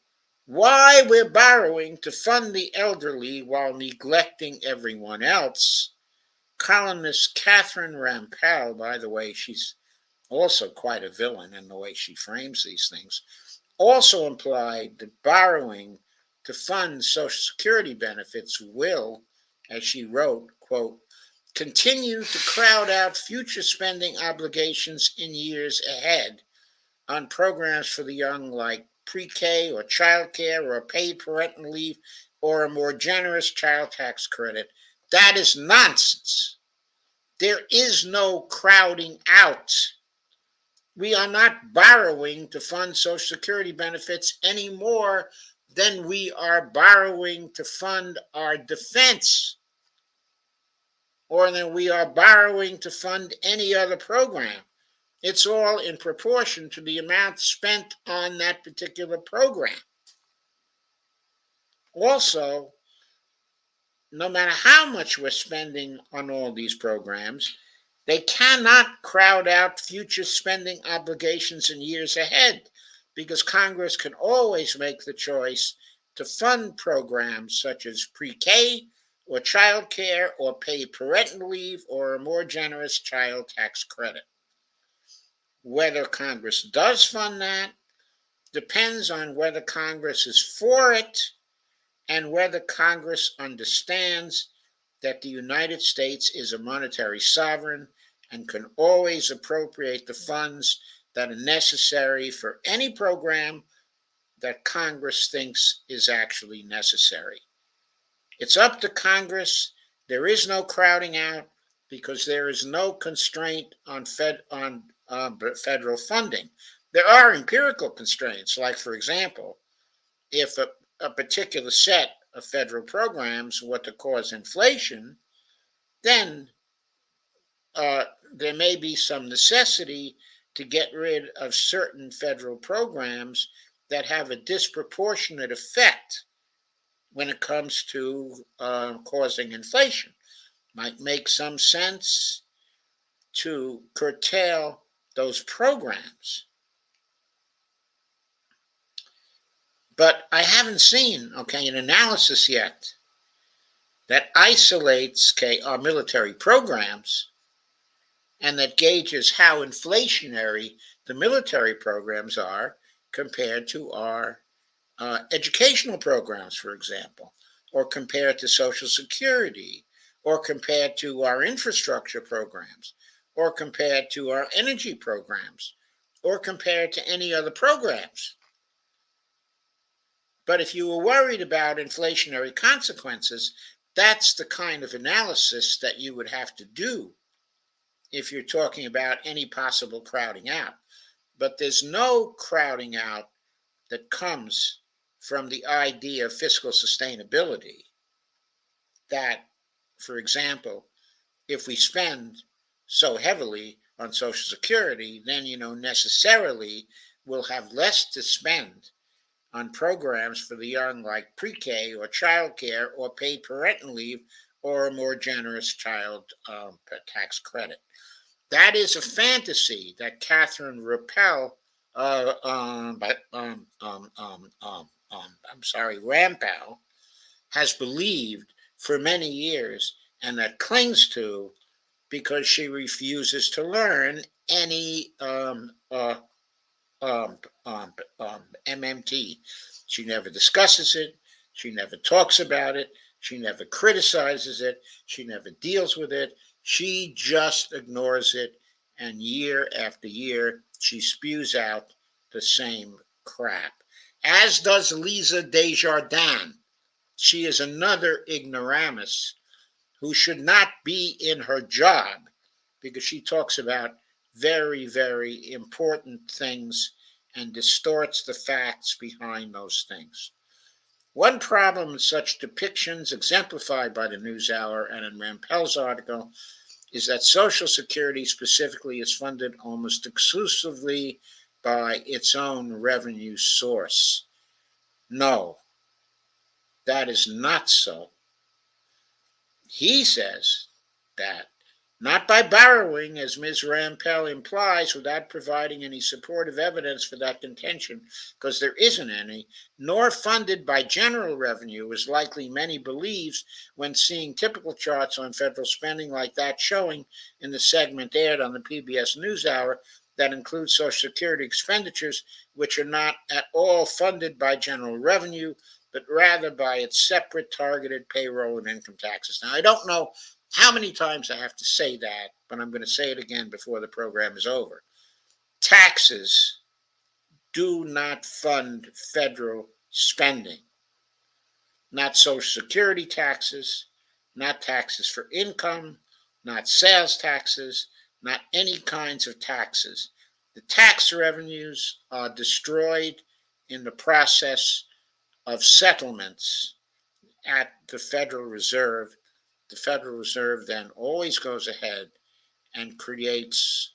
"Why we're borrowing to fund the elderly while neglecting everyone else," columnist Catherine Rampell, by the way, she's also quite a villain in the way she frames these things, also implied that borrowing to fund Social Security benefits will, as she wrote, quote, "continue to crowd out future spending obligations in years ahead on programs for the young like pre-K or childcare or paid parental leave or a more generous child tax credit." That is nonsense. There is no crowding out. We are not borrowing to fund Social Security benefits any more than we are borrowing to fund our defense, or than we are borrowing to fund any other program. It's all in proportion to the amount spent on that particular program. Also, no matter how much we're spending on all these programs, they cannot crowd out future spending obligations in years ahead, because Congress can always make the choice to fund programs such as pre-K or child care or paid parental leave or a more generous child tax credit. Whether Congress does fund that depends on whether Congress is for it and whether Congress understands that the United States is a monetary sovereign and can always appropriate the funds that are necessary for any program that Congress thinks is actually necessary. It's up to Congress. There is no crowding out because there is no constraint on federal funding. There are empirical constraints, like, for example, if a particular set of federal programs were to cause inflation, then there may be some necessity to get rid of certain federal programs that have a disproportionate effect when it comes to causing inflation. Might make some sense to curtail those programs. But I haven't seen, an analysis yet that isolates, our military programs and that gauges how inflationary the military programs are compared to our educational programs, for example, or compared to Social Security, or compared to our infrastructure programs, or compared to our energy programs, or compared to any other programs. But if you were worried about inflationary consequences, that's the kind of analysis that you would have to do if you're talking about any possible crowding out. But there's no crowding out that comes from the idea of fiscal sustainability. That, for example, if we spend so heavily on Social Security, then, necessarily we'll have less to spend on programs for the young like pre-K or child care or paid parental leave or a more generous child tax credit. That is a fantasy that Catherine Rampell I'm sorry, Rampal has believed for many years and that clings to because she refuses to learn any um, MMT. She never discusses it. She never talks about it. She never criticizes it. She never deals with it. She just ignores it. And year after year, she spews out the same crap. As does Lisa Desjardins. She is another ignoramus who should not be in her job because she talks about very, very important things and distorts the facts behind those things. One problem with such depictions, exemplified by the NewsHour and in Rampel's article, is that Social Security specifically is funded almost exclusively by its own revenue source. No, that is not so. He says that not by borrowing, as Ms. Rampel implies, without providing any supportive evidence for that contention, because there isn't any, nor funded by general revenue, as likely many believes when seeing typical charts on federal spending like that showing in the segment aired on the PBS NewsHour that includes Social Security expenditures, which are not at all funded by general revenue, but rather by its separate targeted payroll and income taxes. Now, I don't know how many times I have to say that, but I'm going to say it again before the program is over. Taxes do not fund federal spending, not Social Security taxes, not taxes for income, not sales taxes, not any kinds of taxes. The tax revenues are destroyed in the process of settlements at the Federal Reserve. The Federal Reserve then always goes ahead and creates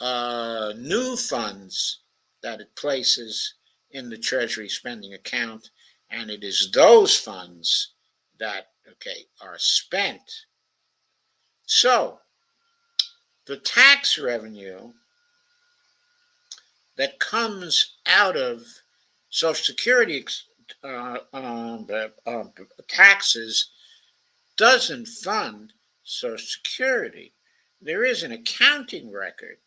new funds that it places in the Treasury spending account, and it is those funds that are spent. So the tax revenue that comes out of Social Security taxes doesn't fund Social Security. There is an accounting record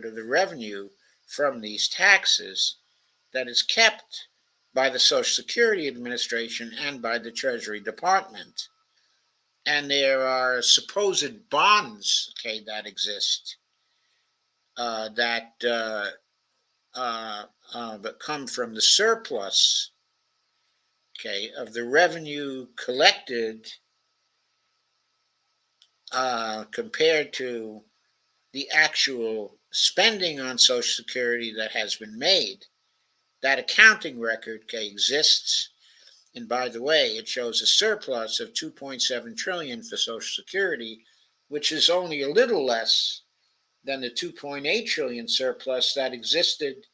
of the revenue from these taxes that is kept by the Social Security Administration and by the Treasury Department. And there are supposed bonds, that exist that come from the surplus, of the revenue collected compared to the actual spending on Social Security that has been made. That accounting record, exists. And by the way, it shows a surplus of 2.7 trillion for Social Security, which is only a little less than the 2.8 trillion surplus that existed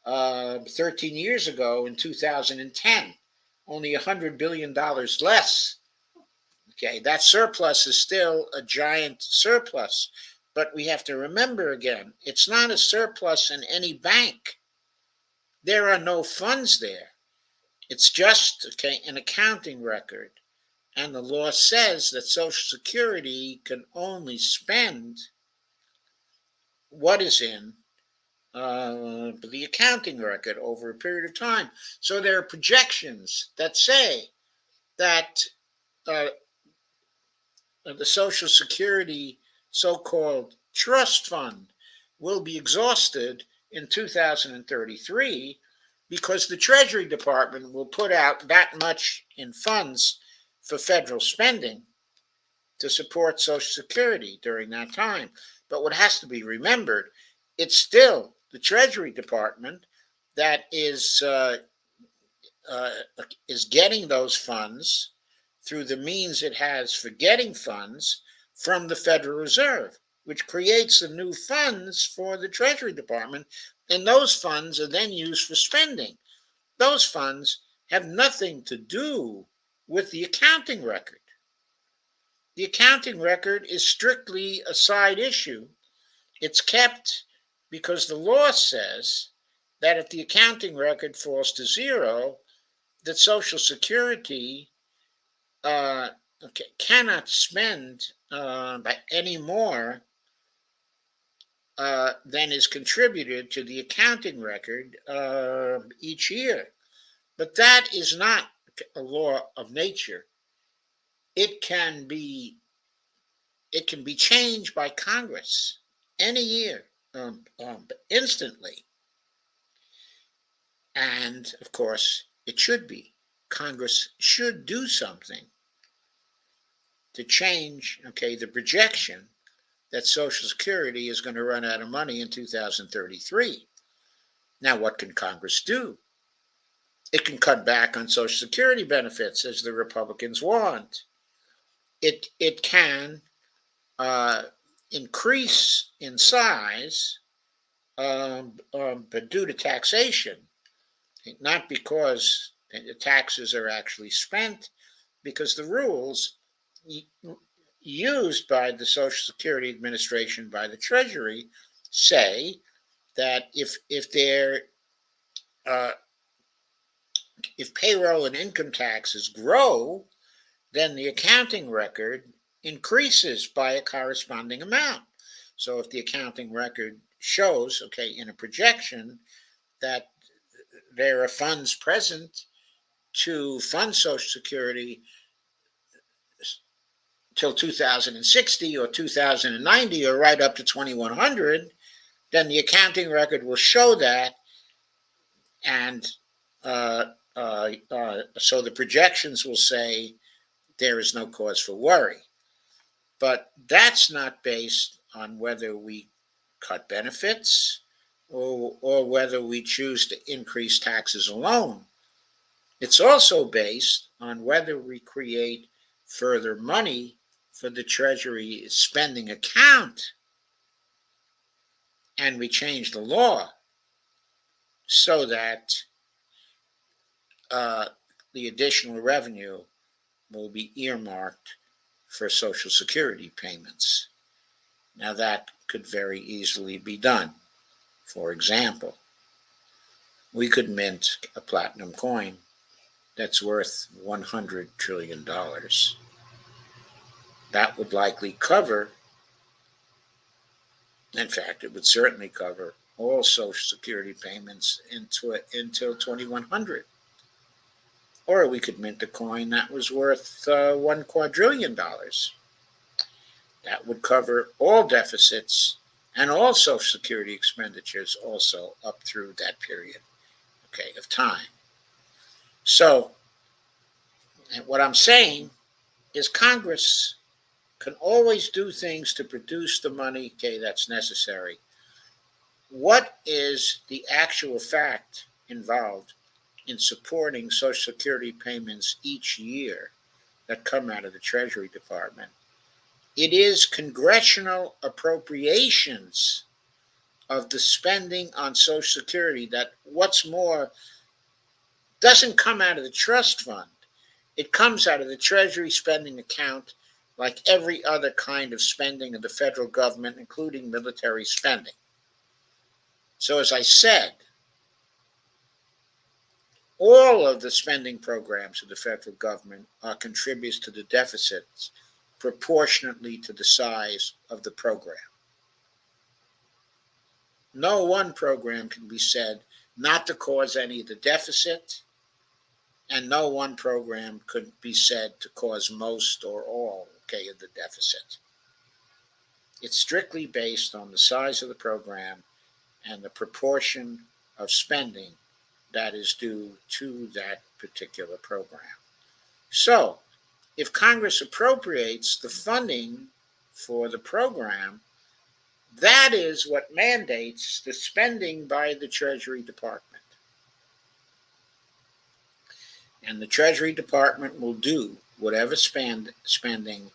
13 years ago in 2010. Only $100 billion less. That surplus is still a giant surplus. But we have to remember again, it's not a surplus in any bank. There are no funds there. It's just an accounting record. And the law says that Social Security can only spend what is in the accounting record over a period of time. So there are projections that say that the Social Security so-called trust fund will be exhausted in 2033 because the Treasury Department will put out that much in funds for federal spending to support Social Security during that time. But what has to be remembered, it's still the Treasury Department that is getting those funds through the means it has for getting funds from the Federal Reserve, which creates the new funds for the Treasury Department, and those funds are then used for spending. Those funds have nothing to do with the accounting record. The accounting record is strictly a side issue It's kept because the law says that if the accounting record falls to zero, that Social Security cannot spend any more than is contributed to the accounting record each year. But that is not a law of nature. It can be changed by Congress any year, instantly. And of course, it should be. Congress should do something to change, the projection that Social Security is going to run out of money in 2033. Now, what can Congress do? It can cut back on Social Security benefits, as the Republicans want. It can increase in size, but due to taxation, not because the taxes are actually spent, because the rules used by the Social Security Administration, by the Treasury, say that if payroll and income taxes grow, then the accounting record increases by a corresponding amount. So if the accounting record shows, in a projection, that there are funds present to fund Social Security till 2060 or 2090 or right up to 2100, then the accounting record will show that, and so the projections will say there is no cause for worry. But that's not based on whether we cut benefits or whether we choose to increase taxes alone. It's also based on whether we create further money for the Treasury spending account, and we change the law so that the additional revenue will be earmarked for Social Security payments. Now, that could very easily be done. For example, we could mint a platinum coin that's worth $100 trillion. That would likely cover, in fact, it would certainly cover all Social Security payments until 2100. Or we could mint a coin that was worth $1 quadrillion. That would cover all deficits and all Social Security expenditures also up through that period, of time. So, what I'm saying is Congress can always do things to produce the money, that's necessary. What is the actual fact involved in supporting Social Security payments each year that come out of the Treasury Department? It is congressional appropriations of the spending on Social Security that, what's more, doesn't come out of the trust fund. It comes out of the Treasury spending account, like every other kind of spending of the federal government, including military spending. So, as I said, all of the spending programs of the federal government contributes to the deficits proportionately to the size of the program. No one program can be said not to cause any of the deficit, and no one program could be said to cause most or all, of the deficit. It's strictly based on the size of the program and the proportion of spending that is due to that particular program. So, if Congress appropriates the funding for the program, that is what mandates the spending by the Treasury Department. And the Treasury Department will do whatever spending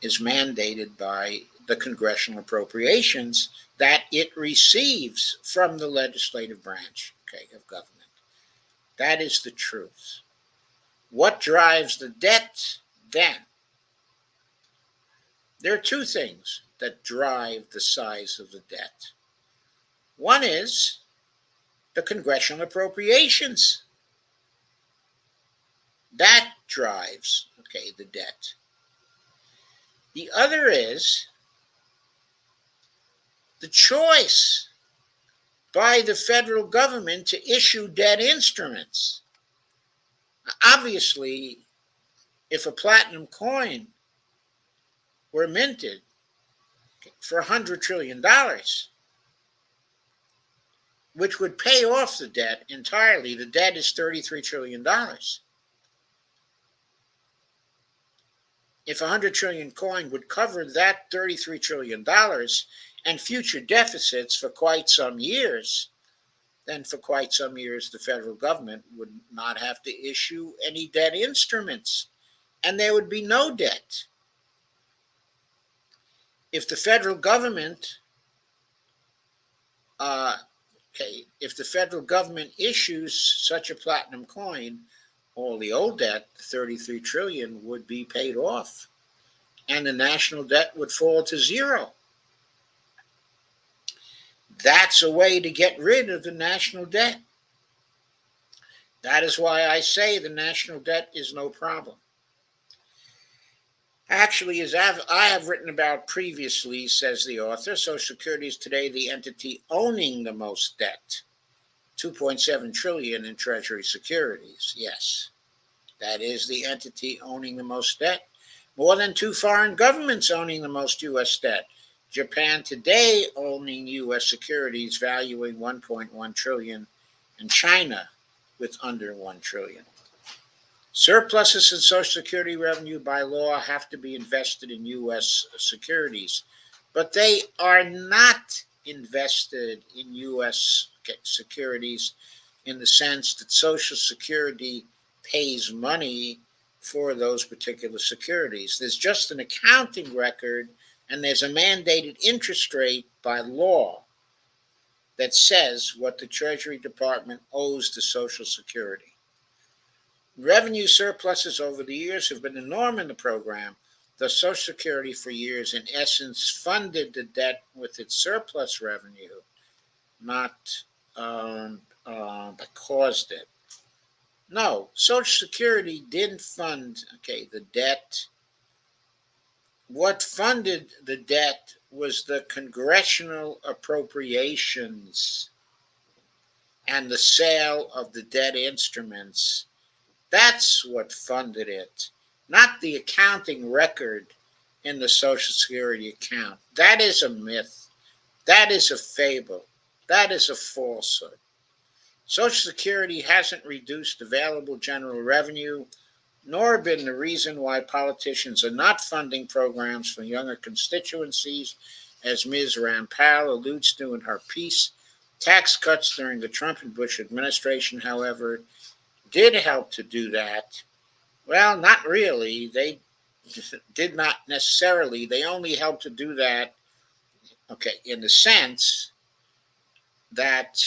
is mandated by the congressional appropriations that it receives from the legislative branch, of government. That is the truth. What drives the debt then? There are two things. that drive the size of the debt. One is the congressional appropriations. That drives, the debt. The other is the choice by the federal government to issue debt instruments. Obviously, if a platinum coin were minted for $100 trillion, which would pay off the debt entirely, the debt is $33 trillion. If a 100 trillion coin would cover that $33 trillion and future deficits for quite some years, then for quite some years the federal government would not have to issue any debt instruments, and there would be no debt. If the federal government issues such a platinum coin, all the old debt, 33 trillion, would be paid off, and the national debt would fall to zero. That's a way to get rid of the national debt. That is why I say the national debt is no problem. Actually, as I have written about previously, says the author, Social Security is today the entity owning the most debt, 2.7 trillion in Treasury securities. Yes, that is the entity owning the most debt. More than 2 foreign governments owning the most U.S. debt. Japan today owning U.S. securities valuing 1.1 trillion, and China with under 1 trillion. Surpluses in Social Security revenue by law have to be invested in U.S. securities, but they are not invested in U.S. securities in the sense that Social Security pays money for those particular securities. There's just an accounting record, and there's a mandated interest rate by law that says what the Treasury Department owes to Social Security. Revenue surpluses over the years have been enormous in the program. The Social Security for years, in essence, funded the debt with its surplus revenue, not caused it. No, Social Security didn't fund the debt. What funded the debt was the congressional appropriations and the sale of the debt instruments. That's what funded it, not the accounting record in the Social Security account. That is a myth. That is a fable. That is a falsehood. Social Security hasn't reduced available general revenue, nor been the reason why politicians are not funding programs for younger constituencies, as Ms. Rampal alludes to in her piece. Tax cuts during the Trump and Bush administration, however, did help to do that. Well, not really. They did not necessarily. They only helped to do that, in the sense that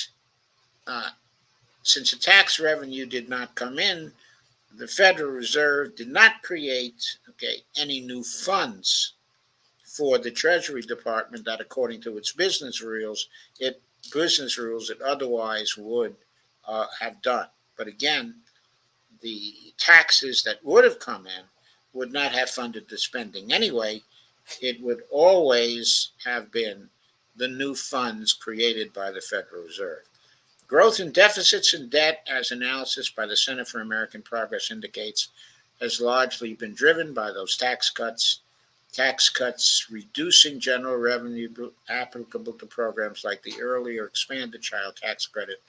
since the tax revenue did not come in, the Federal Reserve did not create, any new funds for the Treasury Department that, according to its business rules, it otherwise would have done. But again, the taxes that would have come in would not have funded the spending anyway. It would always have been the new funds created by the Federal Reserve. Growth in deficits and debt, as analysis by the Center for American Progress indicates, has largely been driven by those tax cuts. Tax cuts reducing general revenue applicable to programs like the earlier expanded child tax credit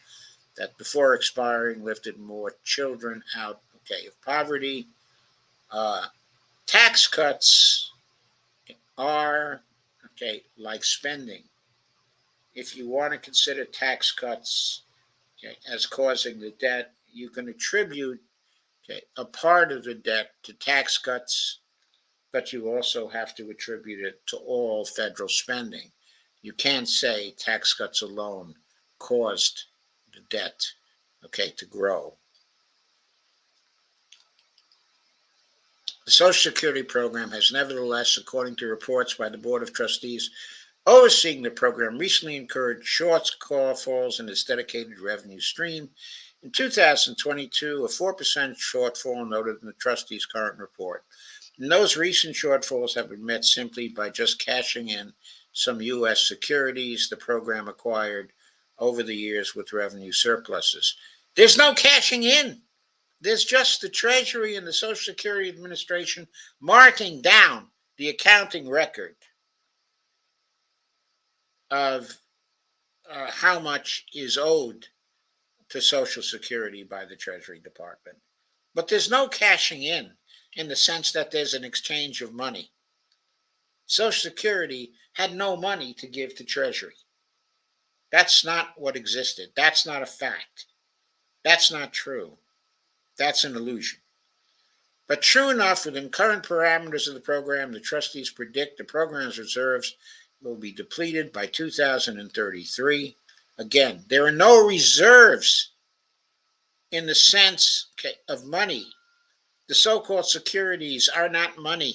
that before expiring lifted more children out of poverty. Tax cuts are like spending. If you want to consider tax cuts as causing the debt, you can attribute a part of the debt to tax cuts, but you also have to attribute it to all federal spending. You can't say tax cuts alone caused the debt to grow. The Social Security program has nevertheless, according to reports by the Board of Trustees overseeing the program, recently incurred shortfalls in its dedicated revenue stream. In 2022, a 4% shortfall noted in the trustees' current report. And those recent shortfalls have been met simply by just cashing in some U.S. securities the program acquired over the years with revenue surpluses. There's no cashing in. There's just the Treasury and the Social Security Administration marking down the accounting record of how much is owed to Social Security by the Treasury Department. But there's no cashing in the sense that there's an exchange of money. Social Security had no money to give to Treasury. That's not what existed. That's not a fact. That's not true. That's an illusion. But true enough, within current parameters of the program, the trustees predict the program's reserves will be depleted by 2033. Again, there are no reserves in the sense of money. The so-called securities are not money.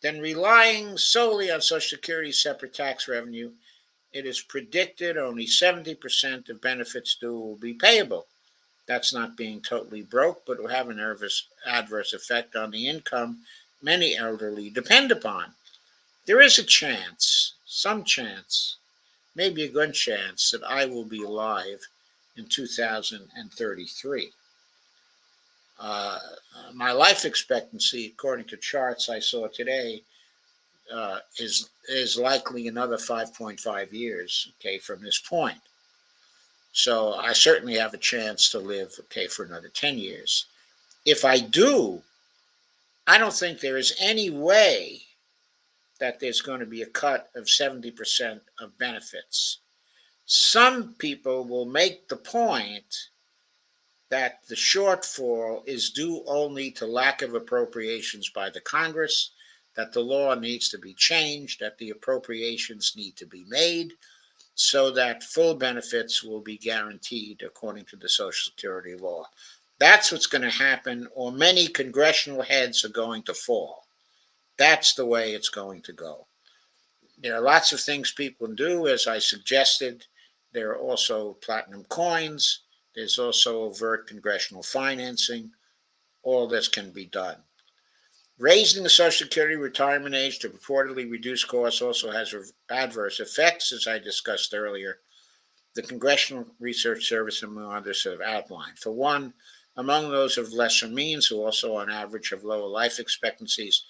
Then relying solely on Social Security's separate tax revenue, it is predicted only 70% of benefits due will be payable. That's not being totally broke, but will have an adverse effect on the income many elderly depend upon. There is a chance, some chance, maybe a good chance, that I will be alive in 2033. My life expectancy, according to charts I saw today, is likely another 5.5 years, okay, from this point. So I certainly have a chance to live, okay, for another 10 years. If I do, I don't think there is any way that there's going to be a cut of 70% of benefits. Some people will make the point that the shortfall is due only to lack of appropriations by the Congress, that the law needs to be changed, that the appropriations need to be made, so that full benefits will be guaranteed according to the Social Security law. That's what's going to happen, or many congressional heads are going to fall. That's the way it's going to go. There are lots of things people can do, as I suggested. There are also platinum coins. There's also overt congressional financing. All this can be done. Raising the Social Security retirement age to purportedly reduce costs also has adverse effects, as I discussed earlier. The Congressional Research Service, among others, have outlined. For one, among those of lesser means who also on average have lower life expectancies,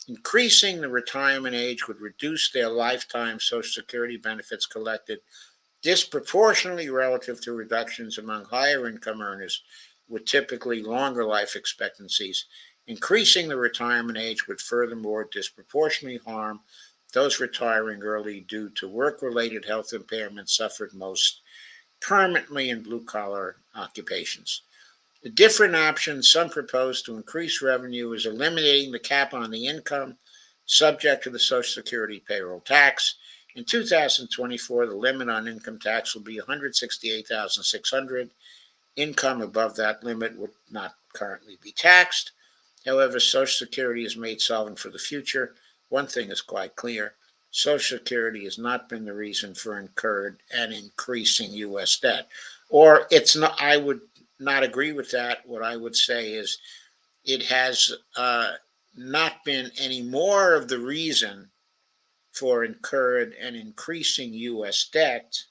increasing the retirement age would reduce their lifetime Social Security benefits collected disproportionately relative to reductions among higher income earners with typically longer life expectancies. Increasing the retirement age would furthermore disproportionately harm those retiring early due to work-related health impairments suffered most permanently in blue-collar occupations. The different options some propose to increase revenue is eliminating the cap on the income subject to the Social Security payroll tax. In 2024, the limit on income tax will be $168,600. Income above that limit would not currently be taxed. However, Social Security is made solvent for the future. One thing is quite clear. Social Security has not been the reason for incurred and increasing U.S. debt. Or it's not, I would not agree with that. What I would say is it has not been any more of the reason for incurred and increasing U.S. debt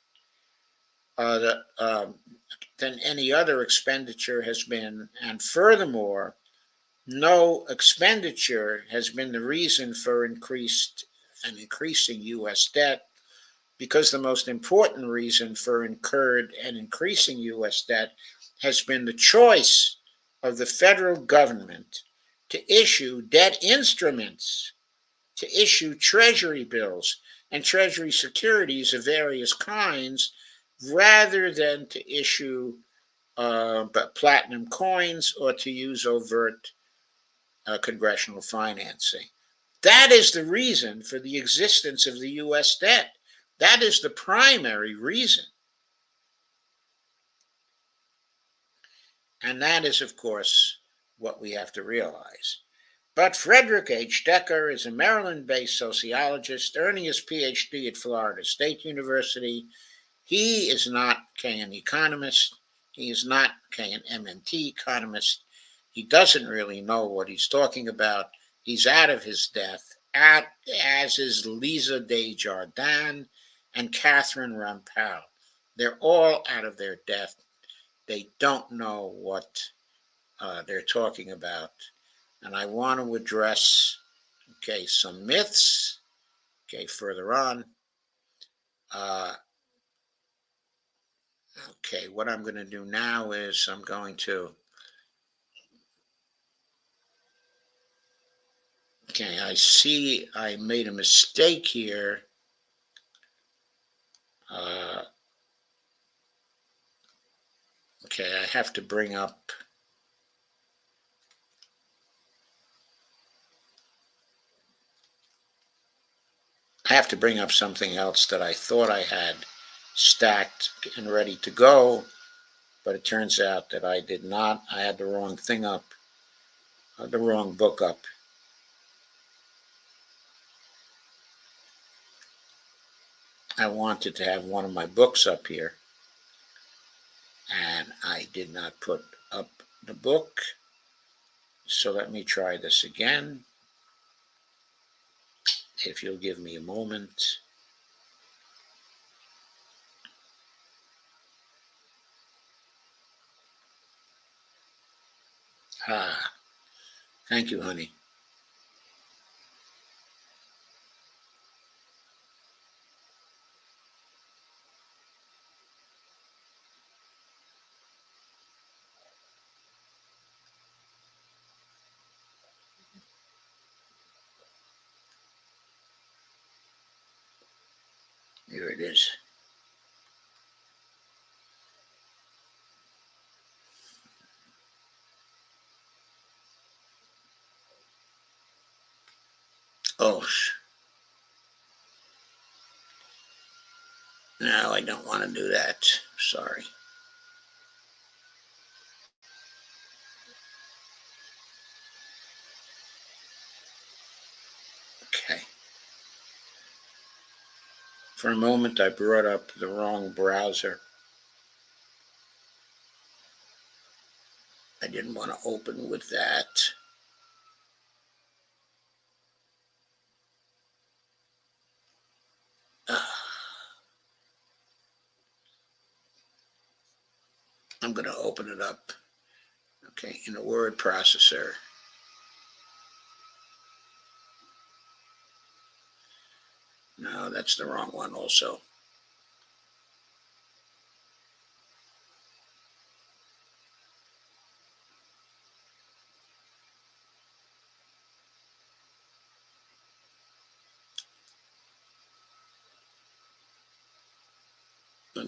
than any other expenditure has been. And furthermore, no expenditure has been the reason for increasing U.S. debt, because the most important reason for incurred and increasing U.S. debt has been the choice of the federal government to issue debt instruments, to issue treasury bills and treasury securities of various kinds, rather than to issue platinum coins or to use overt congressional financing. That is the reason for the existence of the U.S. debt. That is the primary reason. And that is, of course, what we have to realize. But Frederick H. Decker is a Maryland based sociologist earning his PhD at Florida State University. He is not an economist. He is not an MMT economist. He doesn't really know what he's talking about. He's out of his depth, as is Lisa Desjardins and Catherine Rampal. They're all out of their depth. They don't know what they're talking about. And I want to address, some myths, further on. Uh, what I'm going to do now is I see I made a mistake here. Uh, I have to bring up. Something else that I thought I had stacked and ready to go, but it turns out that I did not. I had the wrong thing up, the wrong book up. I wanted to have one of my books up here, and I did not put up the book. So let me try this again. If you'll give me a moment. Thank you, honey. Here it is. Oh, no, I don't want to do that. Sorry. Okay. For a moment, I brought up the wrong browser. I didn't want to open with that. I'm going to open it up, in a word processor. No, that's the wrong one also.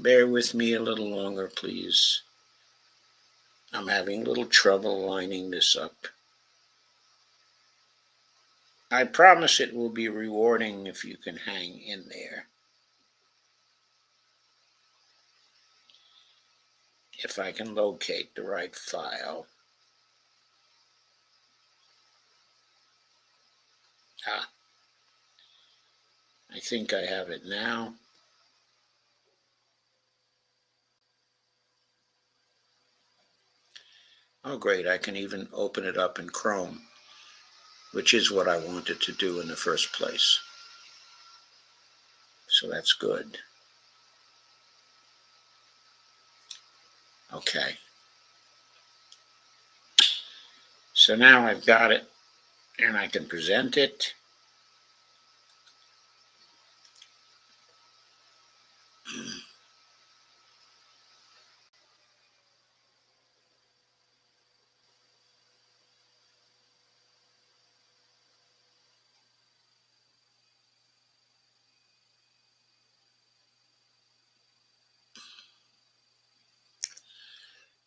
Bear with me a little longer, please. I'm having a little trouble lining this up. I promise it will be rewarding if you can hang in there. If I can locate the right file. I think I have it now. Oh, great. I can even open it up in Chrome, which is what I wanted to do in the first place. So that's good. Okay. So now I've got it and I can present it.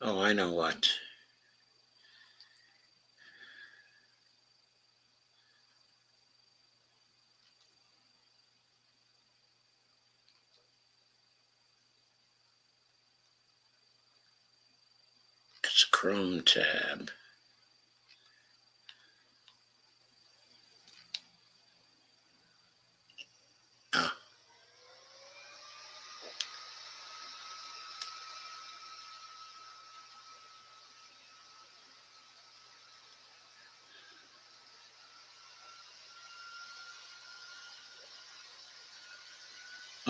Oh, I know what. It's a Chrome tab.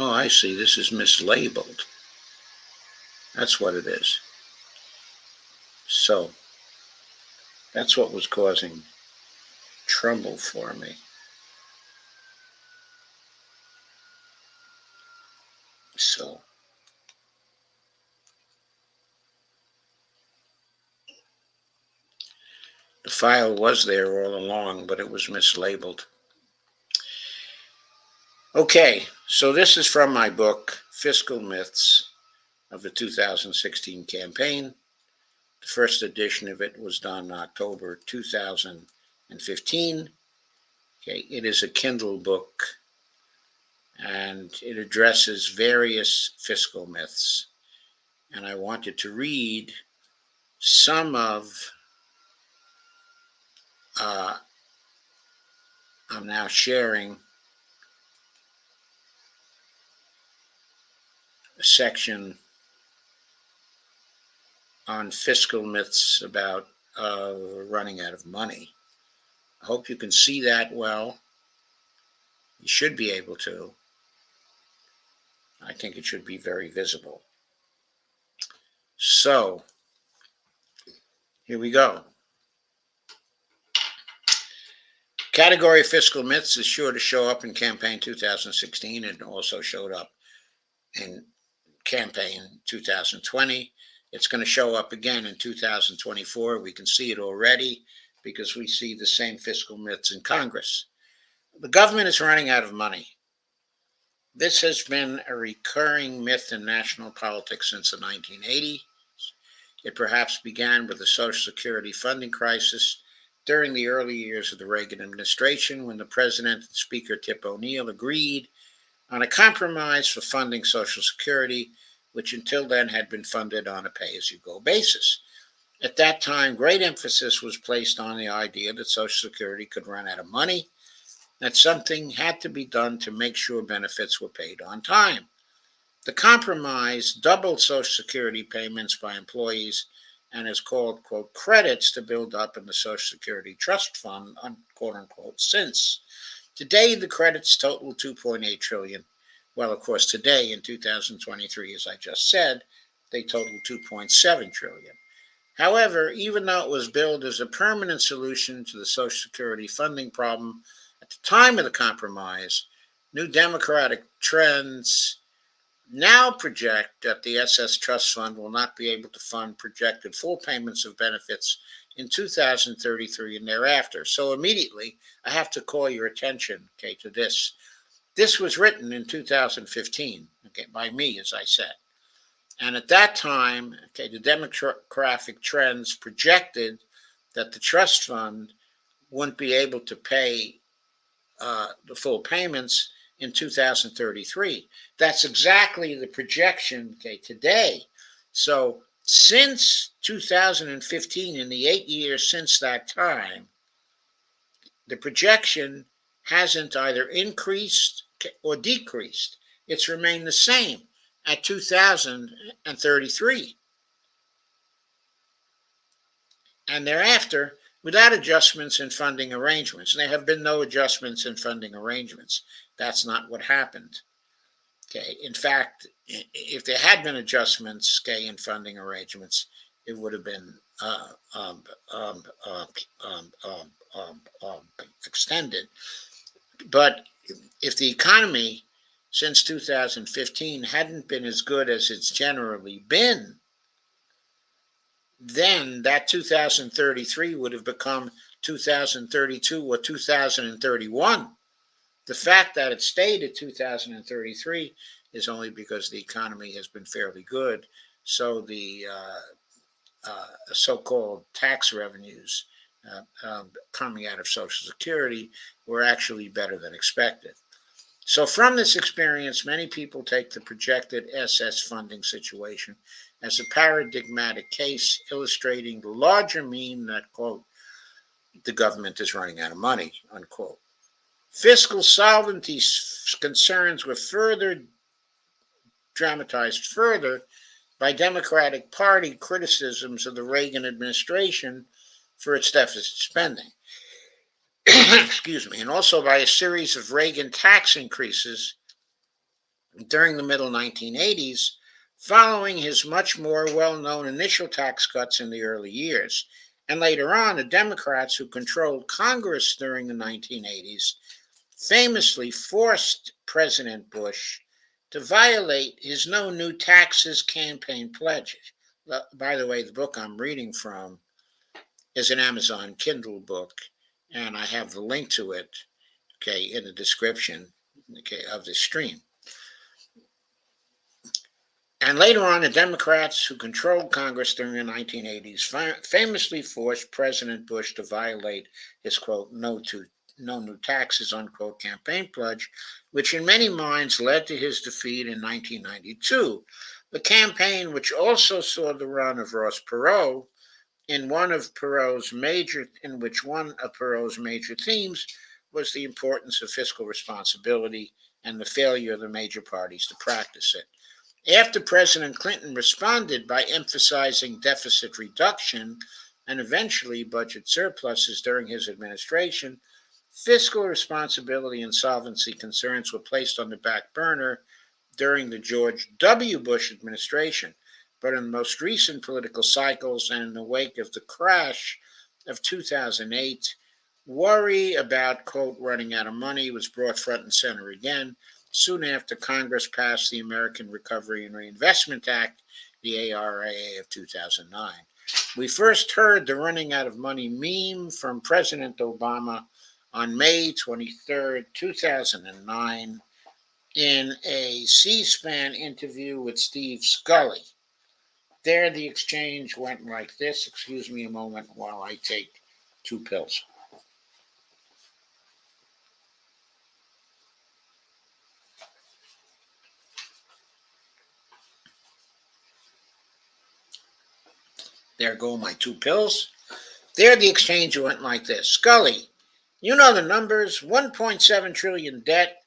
Oh, I see. This is mislabeled. That's what it is. So that's what was causing trouble for me. So the file was there all along, but it was mislabeled. Okay, so this is from my book, Fiscal Myths of the 2016 Campaign. The first edition of it was done in October 2015. Okay, it is a Kindle book, and it addresses various fiscal myths. And I wanted to read some of, I'm now sharing a section on fiscal myths about running out of money. I hope you can see that well. You should be able to. I think it should be very visible. So, here we go. Category of fiscal myths is sure to show up in campaign 2016 and also showed up in campaign 2020. It's going to show up again in 2024. We can see it already because we see the same fiscal myths in Congress. The government is running out of money. This has been a recurring myth in national politics since the 1980s. It perhaps began with the Social Security funding crisis during the early years of the Reagan administration, when the President and Speaker Tip O'Neill agreed on a compromise for funding Social Security, which until then had been funded on a pay-as-you-go basis. At that time, great emphasis was placed on the idea that Social Security could run out of money, that something had to be done to make sure benefits were paid on time. The compromise doubled Social Security payments by employees and is called, quote, credits to build up in the Social Security Trust Fund, quote unquote, since. Today, the credits total $2.8 trillion. Well, of course, today in 2023, as I just said, they total $2.7 trillion. However, even though it was billed as a permanent solution to the Social Security funding problem at the time of the compromise, new democratic trends now project that the SS Trust Fund will not be able to fund projected full payments of benefits in 2033 and thereafter. So immediately, I have to call your attention, okay, to this. This was written in 2015, okay, by me, as I said. And at that time, okay, the demographic trends projected that the trust fund wouldn't be able to pay the full payments in 2033. That's exactly the projection, okay, today. So since 2015, in the 8 years since that time, the projection hasn't either increased or decreased. It's remained the same at 2033. And thereafter, without adjustments in funding arrangements. There have been no adjustments in funding arrangements. That's not what happened. Okay. In fact, if there had been adjustments, okay, in funding arrangements, it would have been extended. But if the economy since 2015 hadn't been as good as it's generally been, then that 2033 would have become 2032 or 2031. The fact that it stayed at 2033 is only because the economy has been fairly good. So the so-called tax revenues coming out of Social Security were actually better than expected. So from this experience, many people take the projected SS funding situation as a paradigmatic case illustrating the larger meme that, quote, the government is running out of money, unquote. Fiscal solvency concerns were further dramatized further by Democratic Party criticisms of the Reagan administration for its deficit spending. Excuse me, and also by a series of Reagan tax increases, during the middle 1980s, following his much more well-known initial tax cuts in the early years. And later on, the Democrats who controlled Congress during the 1980s famously forced President Bush to violate his no new taxes campaign pledges. By the way, the book I'm reading from is an Amazon Kindle book, and I have the link to it, okay, in the description, okay, of the stream. And later on, the Democrats who controlled Congress during the 1980s famously forced President Bush to violate his, quote, no new taxes, unquote, campaign pledge, which in many minds led to his defeat in 1992. The campaign, which also saw the run of Ross Perot, in which one of Perot's major themes was the importance of fiscal responsibility and the failure of the major parties to practice it. After President Clinton responded by emphasizing deficit reduction and eventually budget surpluses during his administration, fiscal responsibility and solvency concerns were placed on the back burner during the George W. Bush administration. But in the most recent political cycles and in the wake of the crash of 2008, worry about, quote, running out of money was brought front and center again soon after Congress passed the American Recovery and Reinvestment Act, the ARRA of 2009. We first heard the running out of money meme from President Obama on May 23, 2009, in a C-SPAN interview with Steve Scully. There, the exchange went like this. Excuse me a moment while I take 2 pills. There go my 2 pills. There, the exchange went like this. Scully, you know the numbers: 1.7 trillion debt,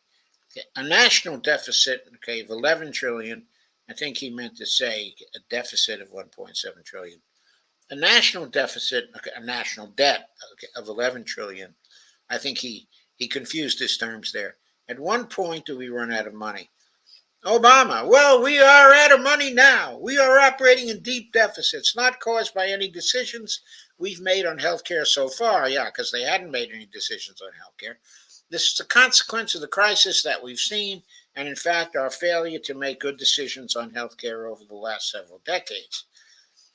a national deficit, okay, of 11 trillion. I think he meant to say a deficit of 1.7 trillion. A national deficit, okay, a national debt, okay, of 11 trillion. I think he confused his terms there. At one point, do we run out of money? Obama, well, we are out of money now. We are operating in deep deficits, not caused by any decisions we've made on healthcare so far. Yeah, because they hadn't made any decisions on healthcare. This is a consequence of the crisis that we've seen, and in fact, our failure to make good decisions on healthcare over the last several decades.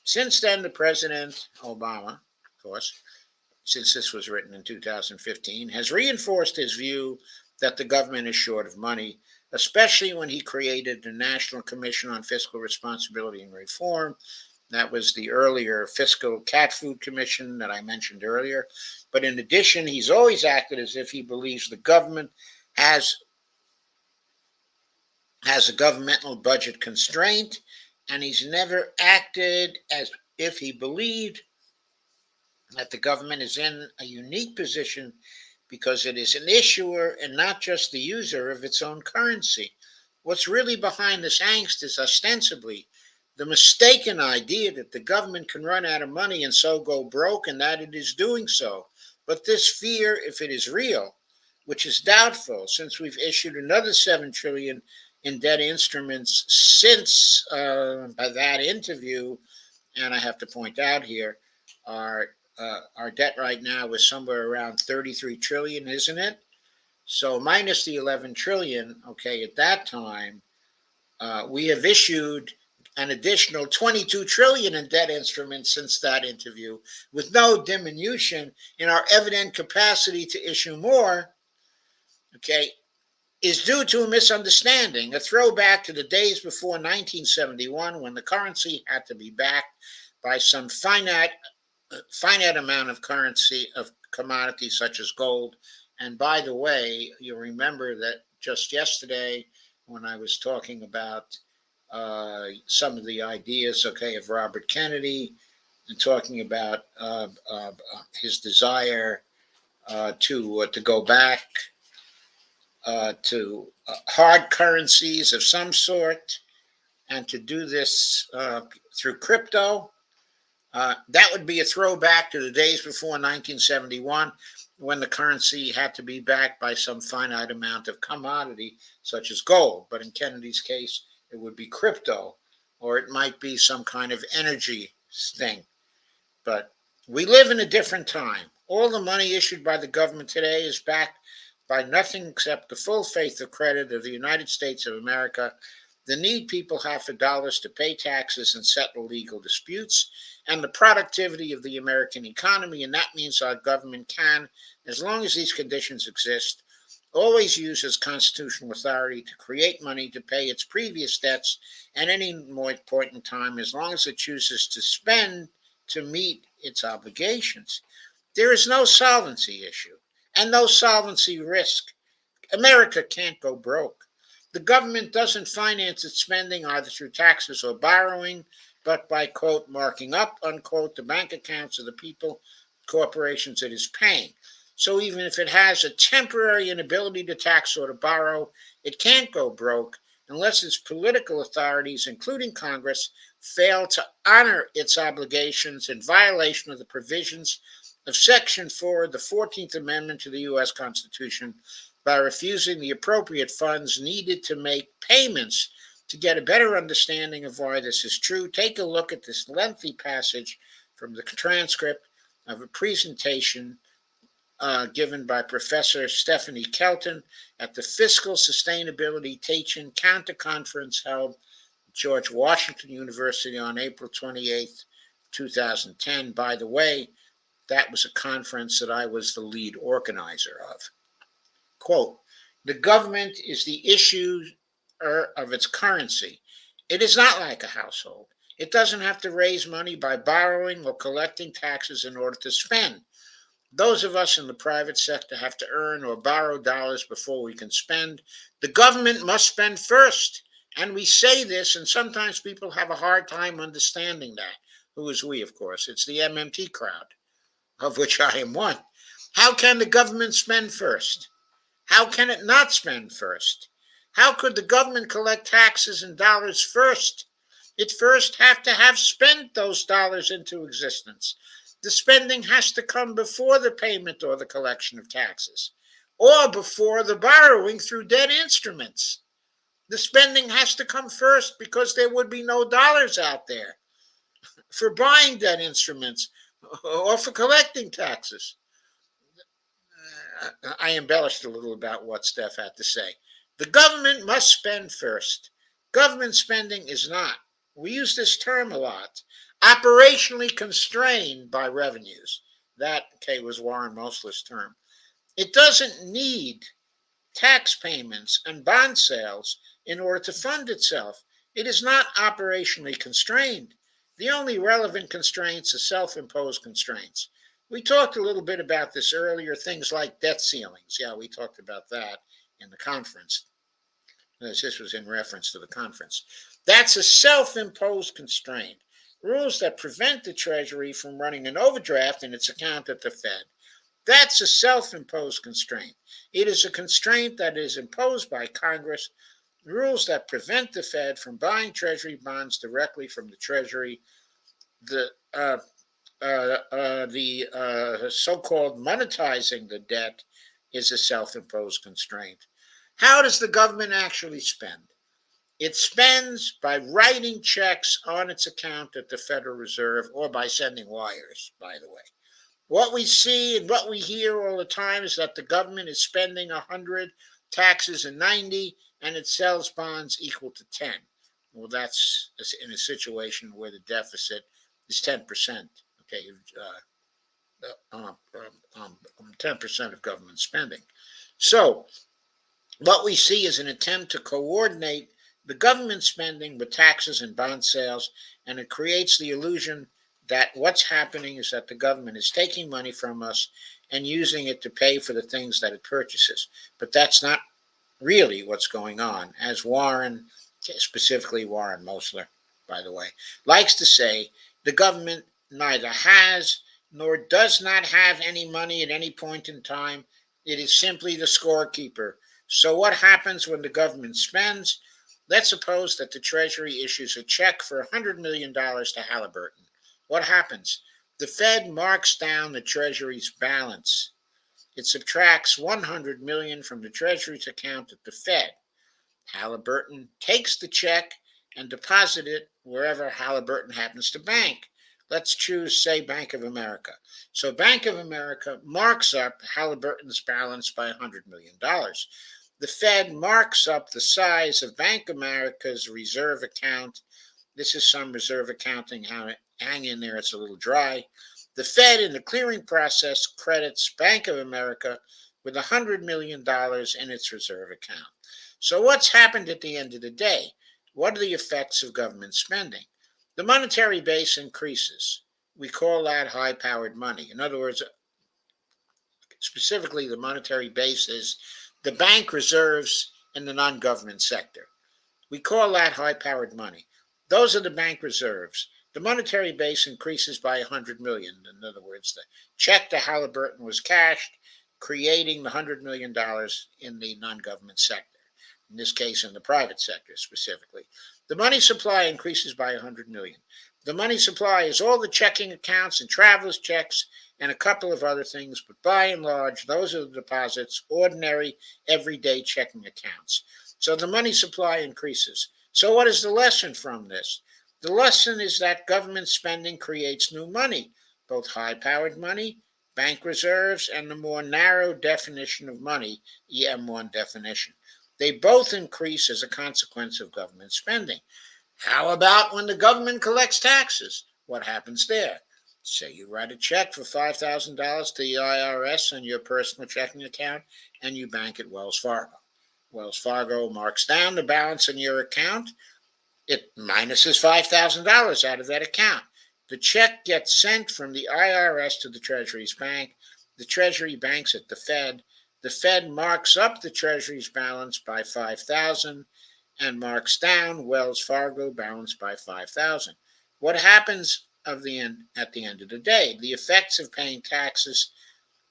Since then, the President, Obama, of course, since this was written in 2015, has reinforced his view that the government is short of money, especially when he created the National Commission on Fiscal Responsibility and Reform. That was the earlier Fiscal Cat Food Commission that I mentioned earlier. But in addition, he's always acted as if he believes the government has a governmental budget constraint, and he's never acted as if he believed that the government is in a unique position because it is an issuer and not just the user of its own currency. What's really behind this angst is ostensibly the mistaken idea that the government can run out of money and so go broke, and that it is doing so. But this fear, if it is real, which is doubtful since we've issued another 7 trillion in debt instruments since that interview, and I have to point out here, our debt right now is somewhere around 33 trillion, isn't it? So minus the 11 trillion, okay, at that time, we have issued an additional 22 trillion in debt instruments since that interview, with no diminution in our evident capacity to issue more, okay, is due to a misunderstanding, a throwback to the days before 1971 when the currency had to be backed by some finite amount of currency, of commodities such as gold. And by the way, you remember that just yesterday when I was talking about some of the ideas, okay, of Robert Kennedy, and talking about his desire to go back to hard currencies of some sort, and to do this through crypto. That would be a throwback to the days before 1971. when the currency had to be backed by some finite amount of commodity, such as gold. But in Kennedy's case, it would be crypto, or it might be some kind of energy thing. But we live in a different time. All the money issued by the government today is backed by nothing except the full faith of credit of the United States of America. The need people have for dollars to pay taxes and settle legal disputes, and the productivity of the American economy. And that means our government can, as long as these conditions exist, always use its constitutional authority to create money to pay its previous debts at any point in time, as long as it chooses to spend to meet its obligations. There is no solvency issue and no solvency risk. America can't go broke. The government doesn't finance its spending either through taxes or borrowing, but by, quote, marking up, unquote, the bank accounts of the people, corporations it is paying. So even if it has a temporary inability to tax or to borrow, it can't go broke unless its political authorities, including Congress, fail to honor its obligations in violation of the provisions of Section 4 of the 14th Amendment to the U.S. Constitution by refusing the appropriate funds needed to make payments. To get a better understanding of why this is true, take a look at this lengthy passage from the transcript of a presentation given by Professor Stephanie Kelton at the Fiscal Sustainability Teaching Counter Conference held at George Washington University on April 28th, 2010. By the way, that was a conference that I was the lead organizer of. Quote, the government is the issuer of its currency. It is not like a household. It doesn't have to raise money by borrowing or collecting taxes in order to spend. Those of us in the private sector have to earn or borrow dollars before we can spend. The government must spend first. And we say this, and sometimes people have a hard time understanding that. Who is we, of course? It's the MMT crowd, of which I am one. How can the government spend first? How can it not spend first? How could the government collect taxes and dollars first? It first have to have spent those dollars into existence. The spending has to come before the payment or the collection of taxes, or before the borrowing through debt instruments. The spending has to come first because there would be no dollars out there for buying debt instruments or for collecting taxes. I embellished a little about what Steph had to say. The government must spend first. Government spending is not, we use this term a lot, operationally constrained by revenues. That, was Warren Mosler's term. It doesn't need tax payments and bond sales in order to fund itself. It is not operationally constrained. The only relevant constraints are self-imposed constraints. We talked a little bit about this earlier, things like debt ceilings. Yeah, we talked about that in the conference. This was in reference to the conference. That's a self-imposed constraint. Rules that prevent the Treasury from running an overdraft in its account at the Fed. That's a self-imposed constraint. It is a constraint that is imposed by Congress. Rules that prevent the Fed from buying Treasury bonds directly from the Treasury. The so-called monetizing the debt is a self-imposed constraint. How does the government actually spend? It spends by writing checks on its account at the Federal Reserve or by sending wires, by the way. What we see and what we hear all the time is that the government is spending 100, taxes and 90, and it sells bonds equal to 10. Well, that's in a situation where the deficit is 10%. 10% of government spending. So what we see is an attempt to coordinate the government spending with taxes and bond sales, and it creates the illusion that what's happening is that the government is taking money from us and using it to pay for the things that it purchases. But that's not really what's going on, as Warren, specifically Warren Mosler, by the way, likes to say. The government neither has nor does not have any money at any point in time. It is simply the scorekeeper. So what happens when the government spends? Let's suppose that the Treasury issues a check for $100 million to Halliburton. What happens? The Fed marks down the Treasury's balance. It subtracts 100 million from the Treasury's account at the Fed. Halliburton takes the check and deposits it wherever Halliburton happens to bank. Let's choose, say, Bank of America. So Bank of America marks up Halliburton's balance by $100 million. The Fed marks up the size of Bank of America's reserve account. This is some reserve accounting. Hang in there, it's a little dry. The Fed, in the clearing process, credits Bank of America with $100 million in its reserve account. So what's happened at the end of the day? What are the effects of government spending? The monetary base increases. We call that high-powered money. In other words, specifically, the monetary base is the bank reserves in the non-government sector. We call that high-powered money. Those are the bank reserves. The monetary base increases by 100 million. In other words, the check to Halliburton was cashed, creating the $100 million in the non-government sector, in this case in the private sector specifically. The money supply increases by 100 million. The money supply is all the checking accounts and traveler's checks and a couple of other things, but by and large, those are the deposits, ordinary, everyday checking accounts. So the money supply increases. So what is the lesson from this? The lesson is that government spending creates new money, both high-powered money, bank reserves, and the more narrow definition of money, EM1 definition. They both increase as a consequence of government spending. How about when the government collects taxes? What happens there? Say you write a check for $5,000 to the IRS on your personal checking account and you bank at Wells Fargo. Wells Fargo marks down the balance in your account. It minuses $5,000 out of that account. The check gets sent from the IRS to the Treasury's bank. The Treasury banks at the Fed. The Fed marks up the Treasury's balance by $5,000 and marks down Wells Fargo balance by $5,000. What happens at the end of the day? The effects of paying taxes.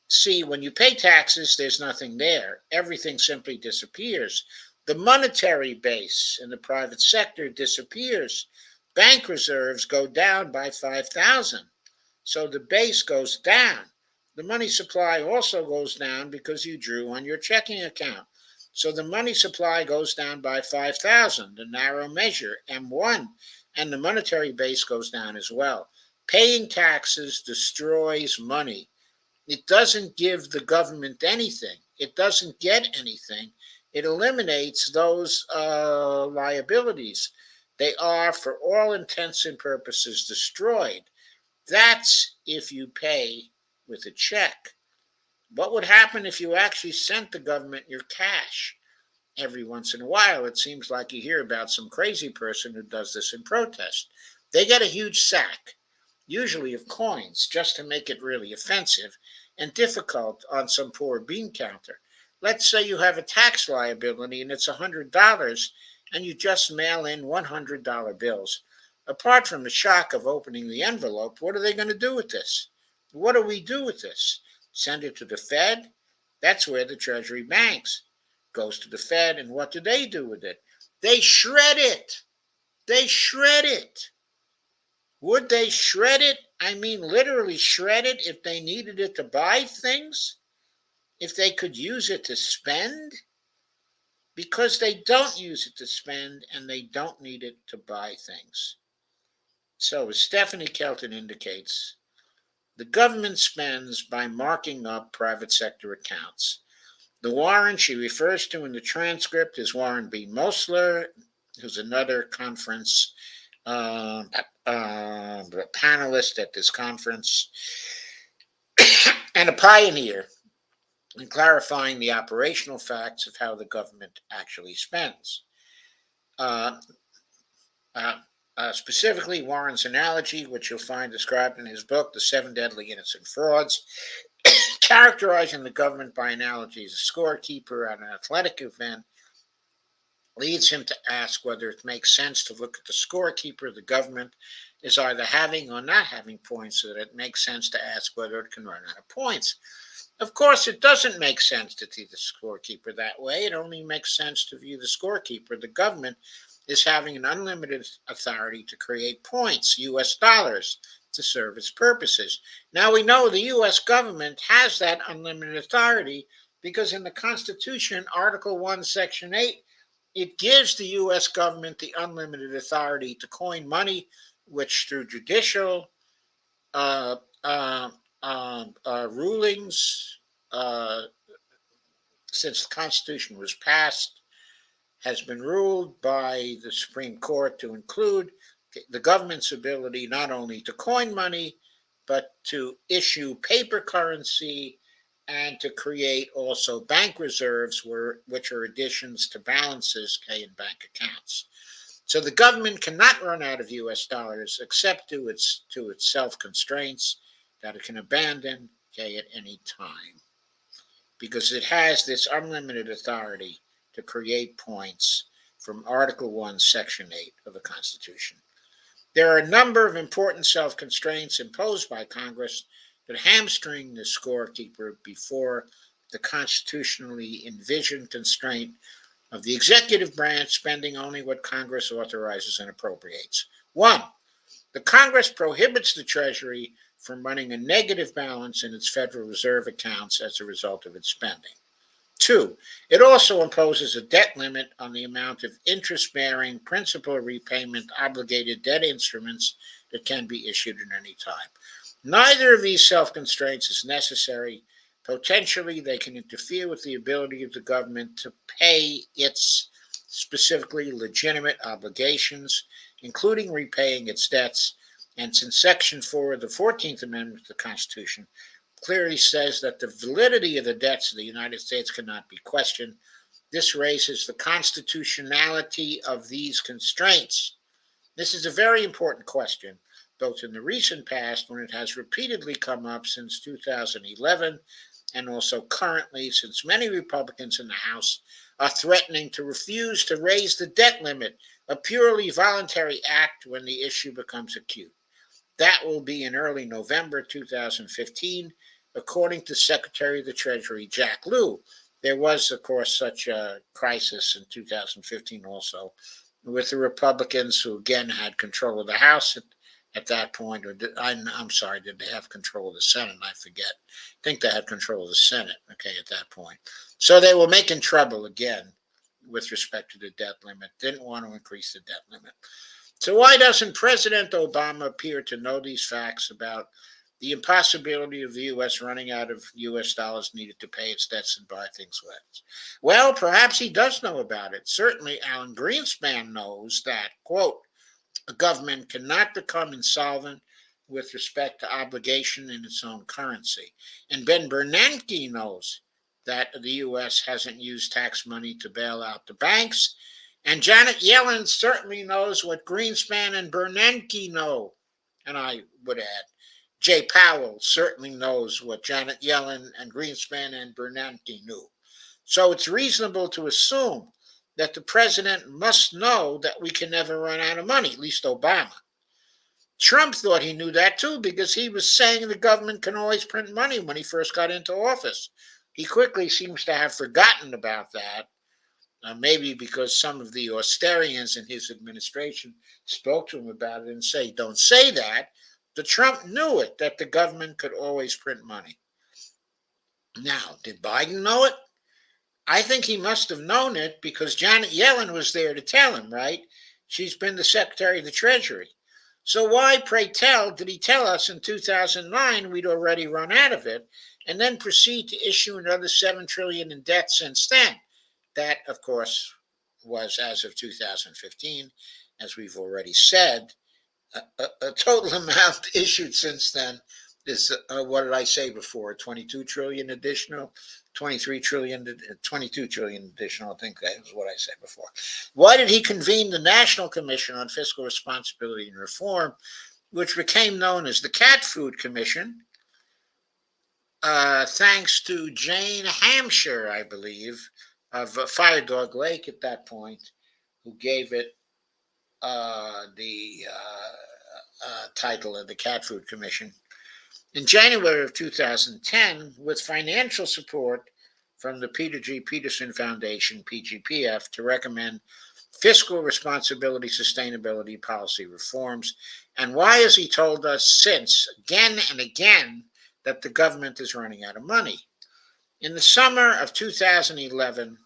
See, when you pay taxes, there's nothing there. Everything simply disappears. The monetary base in the private sector disappears. Bank reserves go down by 5,000. So the base goes down. The money supply also goes down because you drew on your checking account. So the money supply goes down by 5,000, the narrow measure, M1, and the monetary base goes down as well. Paying taxes destroys money. It doesn't give the government anything. It doesn't get anything. It eliminates those liabilities. They are, for all intents and purposes, destroyed. That's if you pay with a check. What would happen if you actually sent the government your cash? Every once in a while, it seems like you hear about some crazy person who does this in protest. They get a huge sack, usually of coins, just to make it really offensive and difficult on some poor bean counter. Let's say you have a tax liability and it's $100 and you just mail in $100 bills. Apart from the shock of opening the envelope, what are they going to do with this? What do we do with this? Send it to the Fed? That's where the Treasury banks. Goes to the Fed, and what do they do with it? They shred it. They shred it. Would they shred it? I mean, literally shred it if they needed it to buy things? If they could use it to spend? Because they don't use it to spend, and they don't need it to buy things. So, as Stephanie Kelton indicates, the government spends by marking up private sector accounts. The Warren she refers to in the transcript is Warren B. Mosler, who's another conference panelist at this conference, and a pioneer in clarifying the operational facts of how the government actually spends. Specifically, Warren's analogy, which you'll find described in his book, The Seven Deadly Innocent Frauds, characterizing the government by analogy as a scorekeeper at an athletic event, leads him to ask whether it makes sense to look at the scorekeeper the government is either having or not having points, so that it makes sense to ask whether it can run out of points. Of course, it doesn't make sense to see the scorekeeper that way. It only makes sense to view the scorekeeper, the government, is having an unlimited authority to create points, US dollars, to serve its purposes. Now we know the US government has that unlimited authority because in the Constitution, Article 1, Section 8, it gives the US government the unlimited authority to coin money, which through judicial uh, uh, rulings, uh, since the Constitution was passed, has been ruled by the Supreme Court to include the government's ability not only to coin money, but to issue paper currency and to create also bank reserves, which are additions to balances in bank accounts. So the government cannot run out of U.S. dollars except to its self constraints that it can abandon at any time, because it has this unlimited authority to create points from Article 1, Section 8 of the Constitution. There are a number of important self constraints imposed by Congress that hamstring the scorekeeper before the constitutionally envisioned constraint of the executive branch spending only what Congress authorizes and appropriates. One, the Congress prohibits the Treasury from running a negative balance in its Federal Reserve accounts as a result of its spending. Two, it also imposes a debt limit on the amount of interest-bearing principal repayment obligated debt instruments that can be issued at any time. Neither of these self-constraints is necessary. Potentially, they can interfere with the ability of the government to pay its specifically legitimate obligations, including repaying its debts. And since Section 4 of the 14th Amendment to the Constitution clearly says that the validity of the debts of the United States cannot be questioned, this raises the constitutionality of these constraints. This is a very important question, both in the recent past, when it has repeatedly come up since 2011, and also currently, since many Republicans in the House are threatening to refuse to raise the debt limit, a purely voluntary act when the issue becomes acute. That will be in early November 2015, according to Secretary of the Treasury Jack Lew. There was, of course, such a crisis in 2015 also, with the Republicans who again had control of the House at that point. Or I'm sorry, did they have control of the Senate? I forget. I think they had control of the Senate, at that point. So they were making trouble again with respect to the debt limit, didn't want to increase the debt limit. So why doesn't President Obama appear to know these facts about the impossibility of the U.S. running out of U.S. dollars needed to pay its debts and buy things with? Well, perhaps he does know about it. Certainly, Alan Greenspan knows that, quote, a government cannot become insolvent with respect to obligation in its own currency. And Ben Bernanke knows that the U.S. hasn't used tax money to bail out the banks. And Janet Yellen certainly knows what Greenspan and Bernanke know. And I would add, Jay Powell certainly knows what Janet Yellen and Greenspan and Bernanke knew. So it's reasonable to assume that the president must know that we can never run out of money, at least Obama. Trump thought he knew that too, because he was saying the government can always print money when he first got into office. He quickly seems to have forgotten about that. Maybe because some of the Austerians in his administration spoke to him about it and say, don't say that. But Trump knew it, that the government could always print money. Now, did Biden know it? I think he must have known it because Janet Yellen was there to tell him, right? She's been the Secretary of the Treasury. So why, pray tell, did he tell us in 2009 we'd already run out of it and then proceed to issue another $7 trillion in debt since then? That, of course, was as of 2015, as we've already said. A total amount issued since then is, what did I say before, 22 trillion additional, 23 trillion, 22 trillion additional, I think that was what I said before. Why did he convene the National Commission on Fiscal Responsibility and Reform, which became known as the Cat Food Commission, thanks to Jane Hampshire, I believe, of Fire Dog Lake at that point, who gave it the title of the Cat Food Commission. In January of 2010, with financial support from the Peter G. Peterson Foundation, PGPF, to recommend fiscal responsibility, sustainability, policy reforms. And why has he told us since, again and again, that the government is running out of money? In the summer of 2011,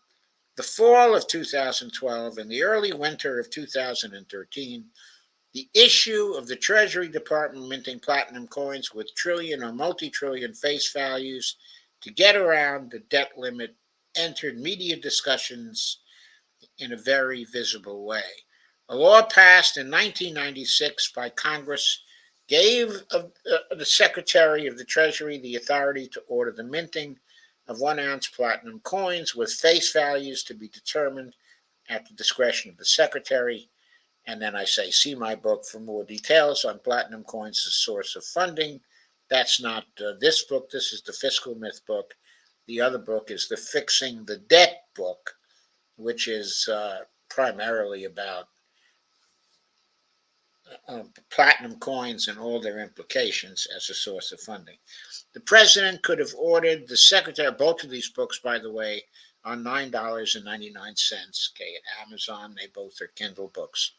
the fall of 2012, and the early winter of 2013, the issue of the Treasury Department minting platinum coins with trillion or multi-trillion face values to get around the debt limit entered media discussions in a very visible way. A law passed in 1996 by Congress gave the Secretary of the Treasury the authority to order the minting of 1 ounce platinum coins with face values to be determined at the discretion of the Secretary. And then I say, see my book for more details on platinum coins as a source of funding. That's not this book. This is the Fiscal Myth book. The other book is the Fixing the Debt book, which is primarily about platinum coins and all their implications as a source of funding. The president could have ordered the secretary, both of these books, by the way, are $9.99, okay, at Amazon. They both are Kindle books.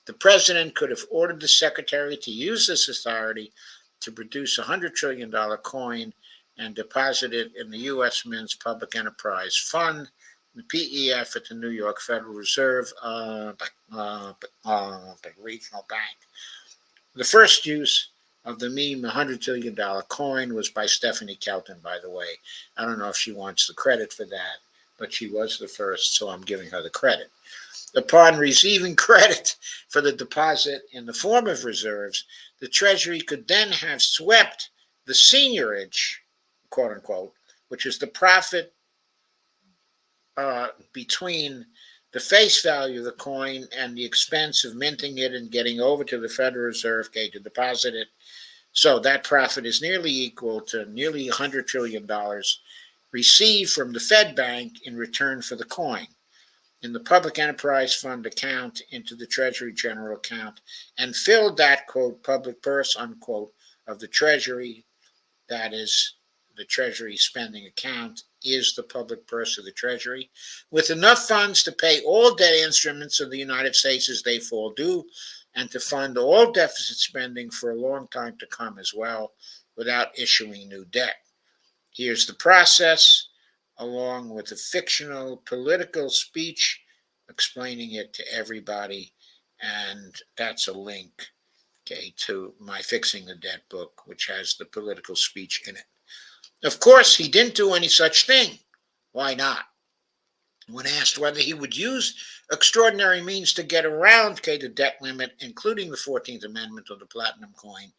The president could have ordered the secretary to use this authority to produce a $100 trillion coin and deposit it in the U.S. Mint's Public Enterprise Fund, the PEF at the New York Federal Reserve regional bank. The first use of the meme $100 trillion coin was by Stephanie Kelton, by the way. I don't know if she wants the credit for that, but she was the first, so I'm giving her the credit. Upon receiving credit for the deposit in the form of reserves, the Treasury could then have swept the seigniorage, quote unquote, which is the profit between the face value of the coin and the expense of minting it and getting over to the Federal Reserve, okay, to deposit it. So that profit is nearly equal to nearly $100 trillion received from the Fed Bank in return for the coin in the Public Enterprise Fund account into the Treasury General account and filled that, quote, public purse, unquote, of the Treasury, that is, the Treasury spending account is the public purse of the Treasury, with enough funds to pay all debt instruments of the United States as they fall due and to fund all deficit spending for a long time to come as well without issuing new debt. Here's the process, along with a fictional political speech explaining it to everybody, and that's a link, okay, to my Fixing the Debt book, which has the political speech in it. Of course, he didn't do any such thing. Why not? When asked whether he would use extraordinary means to get around the debt limit, including the 14th Amendment of the platinum coin,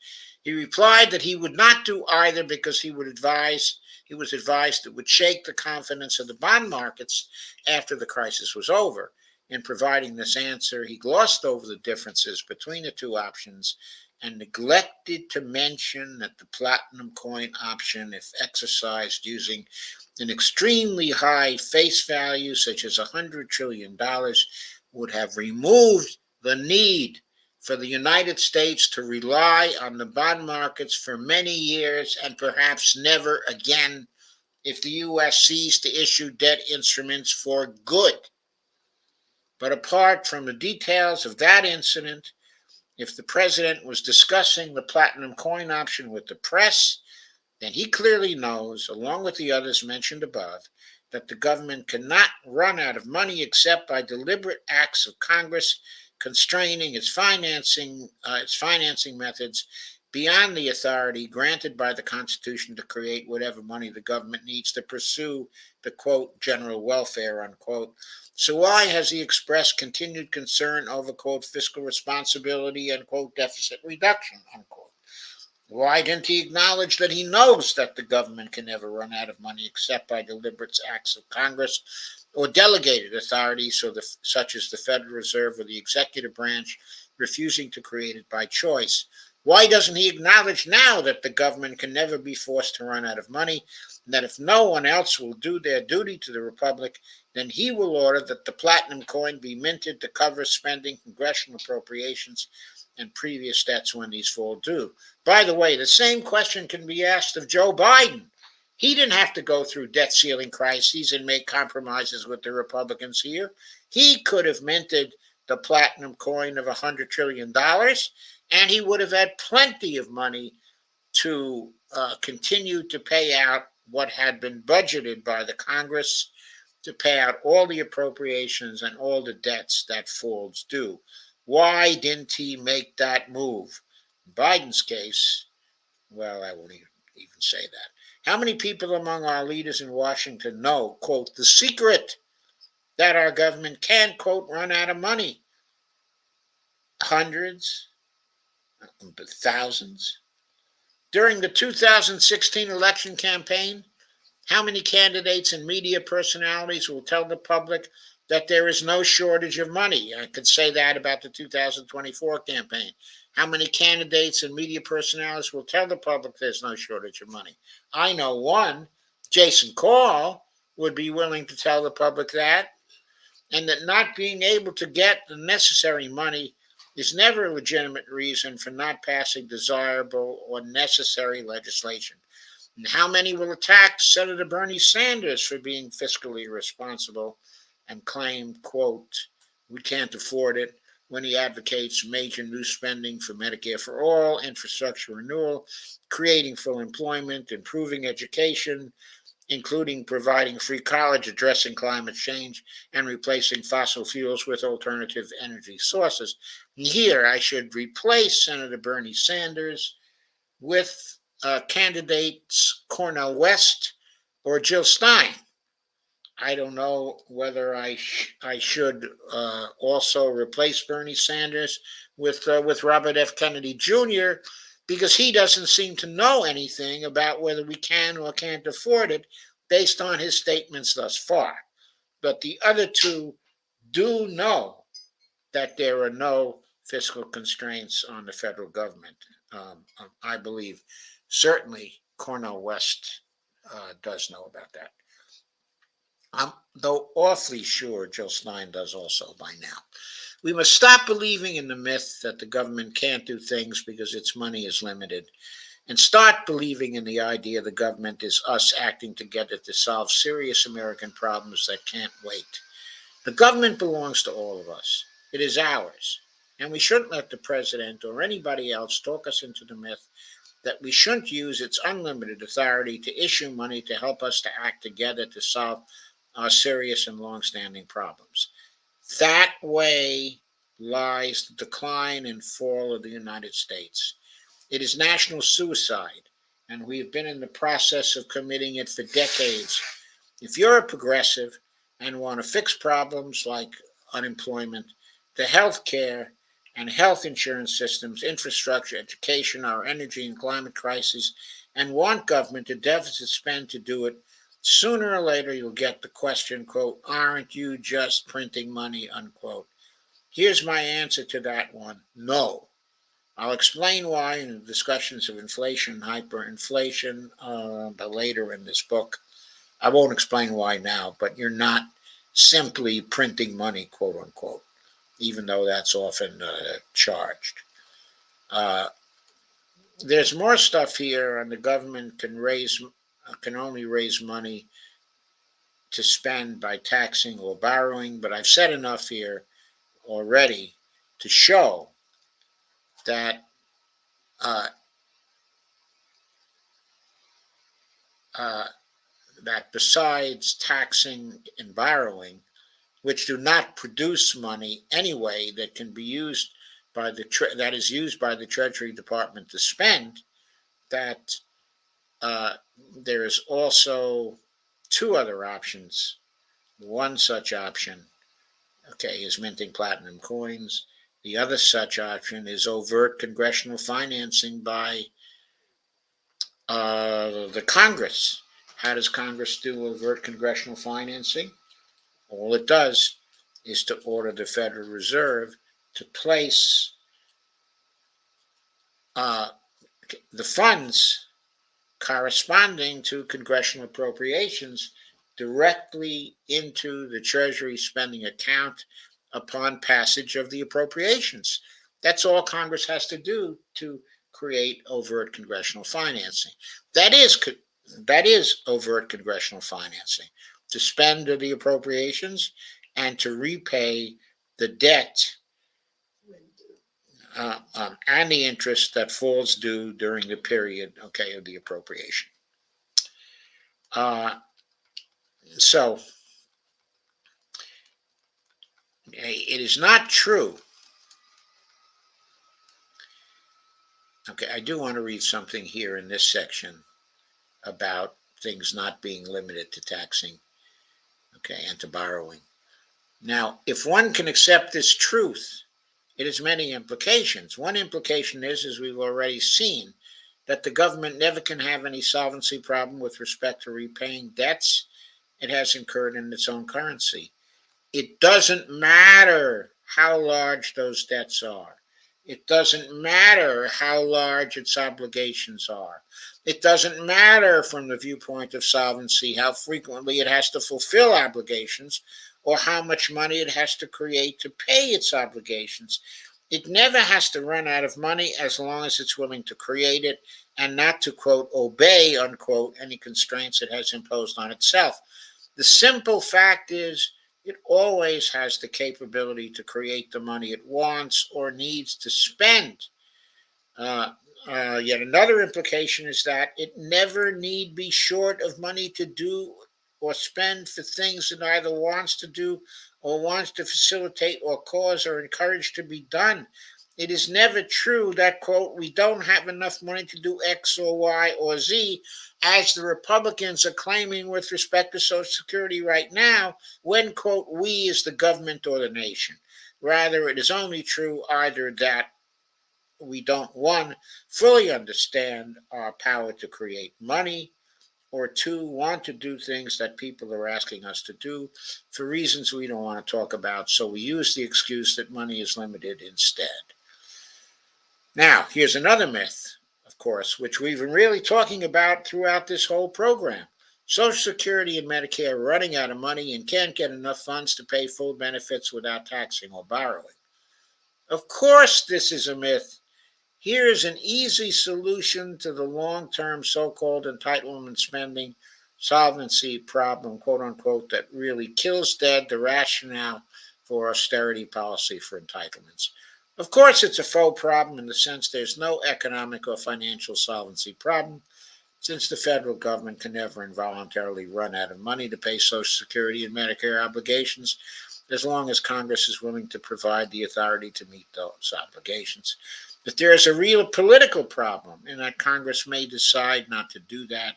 he replied that he would not do either because he was advised it would shake the confidence of the bond markets after the crisis was over. In providing this answer, he glossed over the differences between the two options and neglected to mention that the platinum coin option, if exercised using an extremely high face value, such as $100 trillion, would have removed the need for the United States to rely on the bond markets for many years and perhaps never again if the U.S. ceased to issue debt instruments for good. But apart from the details of that incident, if the president was discussing the platinum coin option with the press, then he clearly knows, along with the others mentioned above, that the government cannot run out of money except by deliberate acts of Congress constraining its financing methods beyond the authority granted by the Constitution to create whatever money the government needs to pursue the, quote, general welfare, unquote. So why has he expressed continued concern over, quote, fiscal responsibility and, quote, deficit reduction, unquote? Why didn't he acknowledge that he knows that the government can never run out of money except by deliberate acts of Congress or delegated authorities, such as the Federal Reserve or the executive branch, refusing to create it by choice? Why doesn't he acknowledge now that the government can never be forced to run out of money, and that if no one else will do their duty to the Republic, then he will order that the platinum coin be minted to cover spending, congressional appropriations, and previous debts when these fall due? By the way, the same question can be asked of Joe Biden. He didn't have to go through debt ceiling crises and make compromises with the Republicans here. He could have minted the platinum coin of $100 trillion, and he would have had plenty of money to continue to pay out what had been budgeted by the Congress, to pay out all the appropriations and all the debts that falls due. Why didn't he make that move? In Biden's case, well, I won't even say that. How many people among our leaders in Washington know, quote, the secret that our government can, quote, run out of money? Hundreds, thousands. During the 2016 election campaign, how many candidates and media personalities will tell the public that there is no shortage of money? I could say that about the 2024 campaign. How many candidates and media personalities will tell the public there's no shortage of money? I know one, Jason Call, would be willing to tell the public that, and that not being able to get the necessary money is never a legitimate reason for not passing desirable or necessary legislation. And how many will attack Senator Bernie Sanders for being fiscally irresponsible and claim, quote, we can't afford it, when he advocates major new spending for Medicare for all, infrastructure renewal, creating full employment, improving education, including providing free college, addressing climate change, and replacing fossil fuels with alternative energy sources. And here I should replace Senator Bernie Sanders with candidates Cornel West or Jill Stein. I don't know whether I should also replace Bernie Sanders with Robert F. Kennedy Jr., because he doesn't seem to know anything about whether we can or can't afford it based on his statements thus far. But the other two do know that there are no fiscal constraints on the federal government. I believe certainly Cornel West does know about that. I'm though awfully sure Jill Stein does also by now. We must stop believing in the myth that the government can't do things because its money is limited, and start believing in the idea the government is us acting together to solve serious American problems that can't wait. The government belongs to all of us. It is ours. And we shouldn't let the president or anybody else talk us into the myth that we shouldn't use its unlimited authority to issue money to help us to act together to solve our serious and long-standing problems. That way lies the decline and fall of the United States. It is national suicide, and we have been in the process of committing it for decades. If you're a progressive and want to fix problems like unemployment, the health care and health insurance systems, infrastructure, education, our energy and climate crisis, and want government to deficit spend to do it, sooner or later you'll get the question, quote, aren't you just printing money, unquote. Here's my answer to that one: no. I'll explain why in the discussions of inflation and hyperinflation, but later in this book. I won't explain why now, but you're not simply printing money, quote unquote, even though that's often charged. There's more stuff here, and the government can only raise money to spend by taxing or borrowing, but I've said enough here already to show that that besides taxing and borrowing, which do not produce money anyway that can be used by that is used by the Treasury Department to spend, that there is also two other options. One such option, is minting platinum coins. The other such option is overt congressional financing by the Congress. How does Congress do overt congressional financing? All it does is to order the Federal Reserve to place the funds corresponding to congressional appropriations directly into the Treasury spending account upon passage of the appropriations. That's all Congress has to do to create overt congressional financing. That is That is overt congressional financing, to spend the appropriations and to repay the debt and the interest that falls due during the period, okay, of the appropriation. Uh, so it is not true. Okay, I do want to read something here in this section about things not being limited to taxing, okay, and to borrowing. Now, if one can accept this truth, it has many implications. One implication is, as we've already seen, that the government never can have any solvency problem with respect to repaying debts it has incurred in its own currency. It doesn't matter how large those debts are. It doesn't matter how large its obligations are. It doesn't matter from the viewpoint of solvency how frequently it has to fulfill obligations or how much money it has to create to pay its obligations. It never has to run out of money as long as it's willing to create it and not to, quote, obey, unquote, any constraints it has imposed on itself. The simple fact is, it always has the capability to create the money it wants or needs to spend. Uh, Yet another implication is that it never need be short of money to do or spend for things it either wants to do or wants to facilitate or cause or encourage to be done. It is never true that, quote, we don't have enough money to do X or Y or Z, as the Republicans are claiming with respect to Social Security right now, when, quote, we is the government or the nation. Rather, it is only true either that we don't, one, fully understand our power to create money, or two, want to do things that people are asking us to do for reasons we don't want to talk about, so we use the excuse that money is limited instead. Now, here's another myth, of course, which we've been really talking about throughout this whole program. Social Security and Medicare are running out of money and can't get enough funds to pay full benefits without taxing or borrowing. Of course, this is a myth. Here is an easy solution to the long-term so-called entitlement spending solvency problem, quote unquote, that really kills dead the rationale for austerity policy for entitlements. Of course, it's a faux problem in the sense there's no economic or financial solvency problem, since the federal government can never involuntarily run out of money to pay Social Security and Medicare obligations, as long as Congress is willing to provide the authority to meet those obligations. But there is a real political problem in that Congress may decide not to do that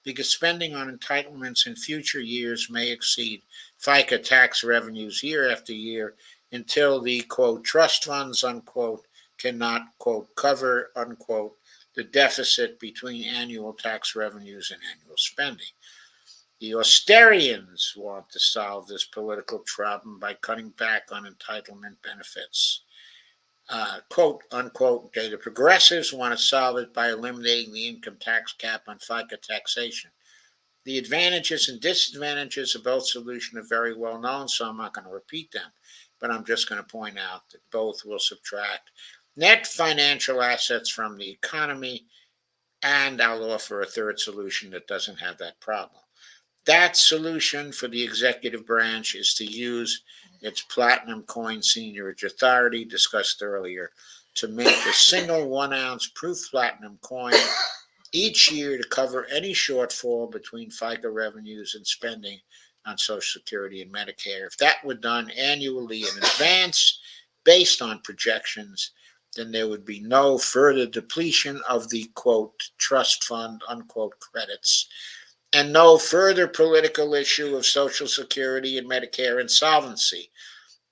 because spending on entitlements in future years may exceed FICA tax revenues year after year until the, quote, trust funds, unquote, cannot, quote, cover, unquote, the deficit between annual tax revenues and annual spending. The Austerians want to solve this political problem by cutting back on entitlement benefits. Quote unquote, okay, the progressives want to solve it by eliminating the income tax cap on FICA taxation. The advantages and disadvantages of both solutions are very well known, so I'm not going to repeat them, but I'm just going to point out that both will subtract net financial assets from the economy, and I'll offer a third solution that doesn't have that problem. That solution for the executive branch is to use its platinum coin seniorage authority discussed earlier to mint a single 1 ounce proof platinum coin each year to cover any shortfall between FICA revenues and spending on Social Security and Medicare. If that were done annually in advance based on projections, then there would be no further depletion of the, quote, trust fund, unquote, credits, and no further political issue of Social Security and Medicare insolvency.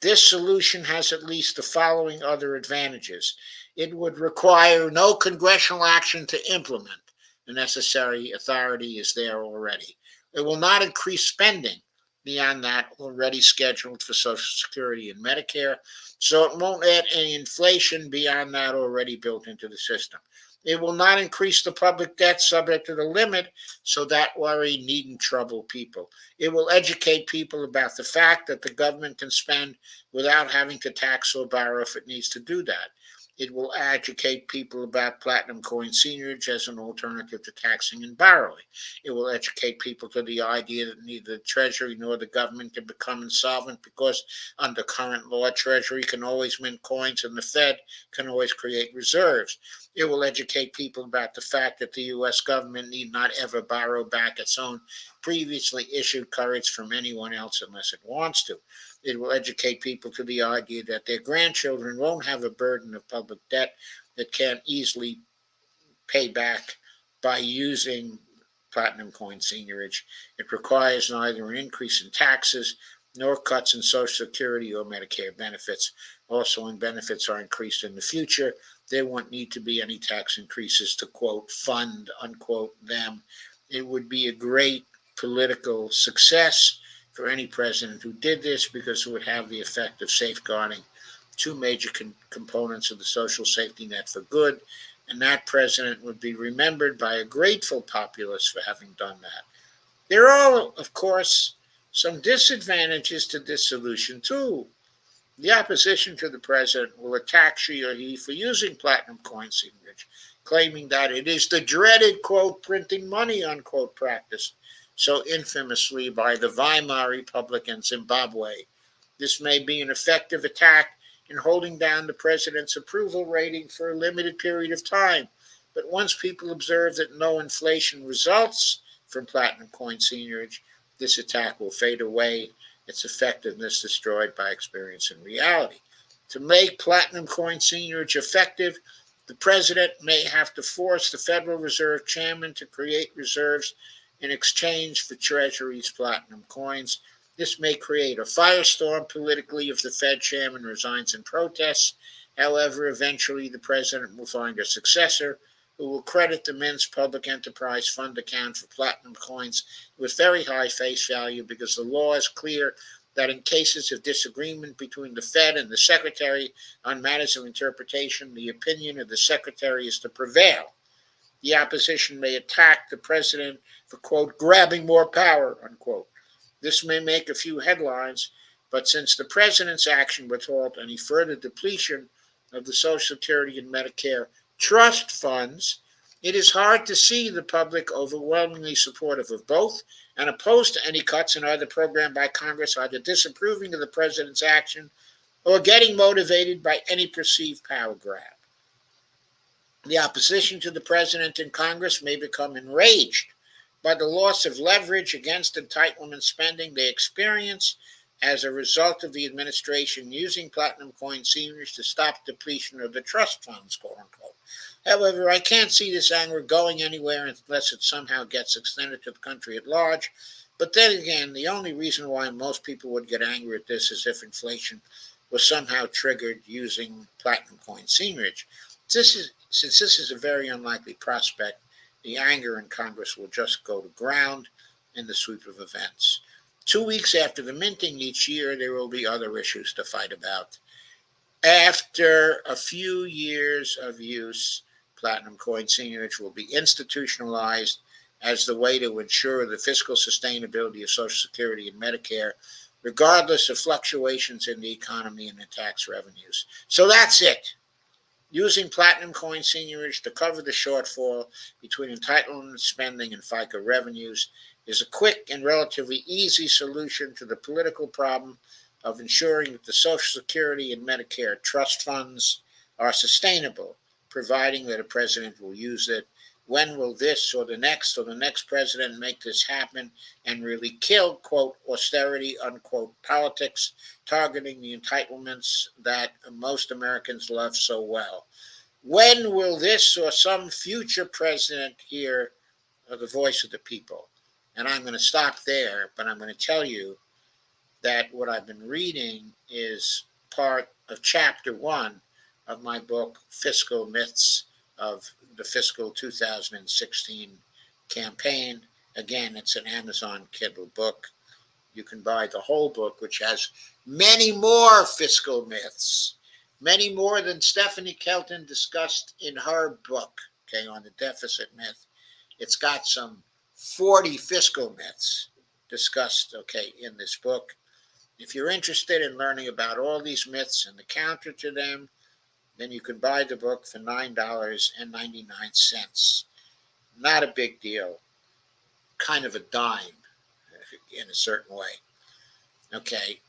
This solution has at least the following other advantages. It would require no congressional action to implement. The necessary authority is there already. It will not increase spending beyond that already scheduled for Social Security and Medicare, so it won't add any inflation beyond that already built into the system. It will not increase the public debt subject to the limit, so that worry needn't trouble people. It will educate people about the fact that the government can spend without having to tax or borrow if it needs to do that. It will educate people about platinum coin seigniorage as an alternative to taxing and borrowing. It will educate people to the idea that neither the Treasury nor the government can become insolvent because under current law, Treasury can always mint coins and the Fed can always create reserves. It will educate people about the fact that the U.S. government need not ever borrow back its own previously issued currency from anyone else unless it wants to. It will educate people to the idea that their grandchildren won't have a burden of public debt that can't easily pay back by using platinum coin seigniorage. It requires neither an increase in taxes nor cuts in Social Security or Medicare benefits. Also, when benefits are increased in the future, there won't need to be any tax increases to, quote, fund, unquote, them. It would be a great political success for any president who did this because it would have the effect of safeguarding two major components of the social safety net for good, and that president would be remembered by a grateful populace for having done that. There are, of course, some disadvantages to this solution, too. The opposition to the president will attack she or he for using platinum coin seigniorage, claiming that it is the dreaded, quote, printing money, unquote, practice so infamously by the Weimar Republic and Zimbabwe. This may be an effective attack in holding down the president's approval rating for a limited period of time. But once people observe that no inflation results from platinum coin seigniorage, this attack will fade away, its effectiveness destroyed by experience and reality. To make platinum coin seigniorage effective, the president may have to force the Federal Reserve chairman to create reserves in exchange for Treasury's platinum coins. This may create a firestorm politically if the Fed chairman resigns in protest. However, eventually the president will find a successor who will credit the Mint's public enterprise fund account for platinum coins with very high face value because the law is clear that in cases of disagreement between the Fed and the Secretary on matters of interpretation, the opinion of the Secretary is to prevail. The opposition may attack the president for, quote, grabbing more power, unquote. This may make a few headlines, but since the president's action would halt any further depletion of the Social Security and Medicare trust funds, it is hard to see the public overwhelmingly supportive of both and opposed to any cuts in either program by Congress, either disapproving of the president's action or getting motivated by any perceived power grab. The opposition to the president in Congress may become enraged by the loss of leverage against entitlement spending they experience as a result of the administration using platinum coin seigniorage to stop depletion of the trust funds, quote unquote. However, I can't see this anger going anywhere unless it somehow gets extended to the country at large. But then again, the only reason why most people would get angry at this is if inflation was somehow triggered using platinum coin seigniorage. Since this is a very unlikely prospect, the anger in Congress will just go to ground in the sweep of events. 2 weeks after the minting each year, there will be other issues to fight about. After a few years of use, platinum coin seigniorage will be institutionalized as the way to ensure the fiscal sustainability of Social Security and Medicare, regardless of fluctuations in the economy and in tax revenues. So that's it. Using platinum coin seigniorage to cover the shortfall between entitlement spending and FICA revenues is a quick and relatively easy solution to the political problem of ensuring that the Social Security and Medicare trust funds are sustainable, providing that a president will use it. When will this or the next president make this happen and really kill, quote, austerity, unquote, politics, targeting the entitlements that most Americans love so well? When will this or some future president hear the voice of the people? And I'm going to stop there, but I'm going to tell you that what I've been reading is part of chapter 1 of my book, Fiscal Myths of the Fiscal 2016 Campaign. Again, it's an Amazon Kindle book. You can buy the whole book, which has many more fiscal myths, many more than Stephanie Kelton discussed in her book, okay, on the deficit myth. It's got some 40 fiscal myths discussed, okay, in this book. If you're interested in learning about all these myths and the counter to them, then you can buy the book for $9.99. Not a big deal, kind of a dime in a certain way. Okay,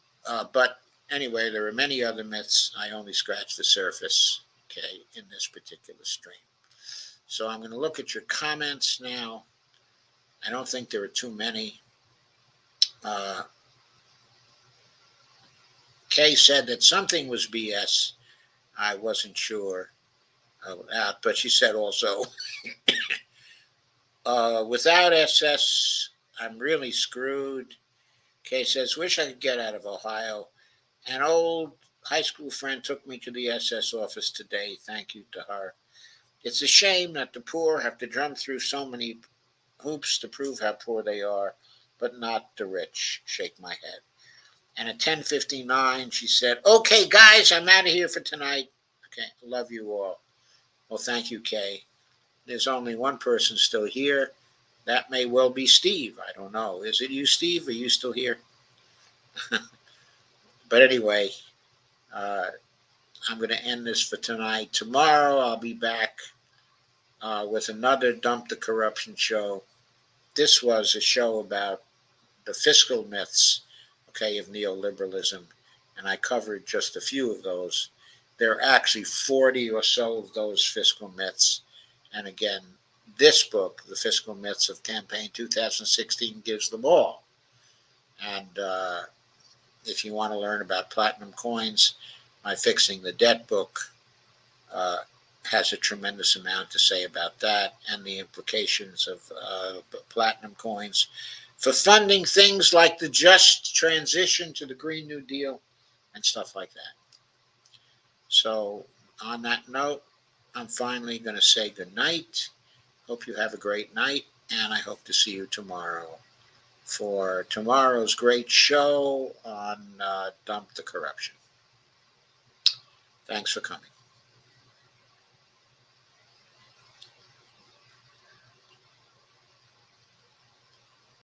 but anyway, there are many other myths. I only scratched the surface, okay, in this particular stream. So I'm going to look at your comments now. I don't think there are too many. Kay said that something was BS. I wasn't sure of that, but she said also, without SS, I'm really screwed. Kay says, wish I could get out of Ohio. An old high school friend took me to the SS office today. Thank you to her. It's a shame that the poor have to jump through so many hoops to prove how poor they are, but not the rich. Shake my head. And at 10:59, she said, okay, guys, I'm out of here for tonight. Okay, love you all. Well, thank you, Kay. There's only one person still here. That may well be Steve. I don't know. Is it you, Steve? Are you still here? But anyway, uh, I'm going to end this for tonight. Tomorrow, I'll be back with another Dump the Corruption show. This was a show about the fiscal myths, okay, of neoliberalism, and I covered just a few of those. There are actually 40 or so of those fiscal myths. And again, this book, The Fiscal Myths of Campaign 2016, gives them all. And if you want to learn about platinum coins, my Fixing the Debt book uh, has a tremendous amount to say about that and the implications of platinum coins for funding things like the just transition to the Green New Deal and stuff like that. So, on that note, I'm finally going to say good night. Hope you have a great night, and I hope to see you tomorrow for tomorrow's great show on Dump the Corruption. Thanks for coming.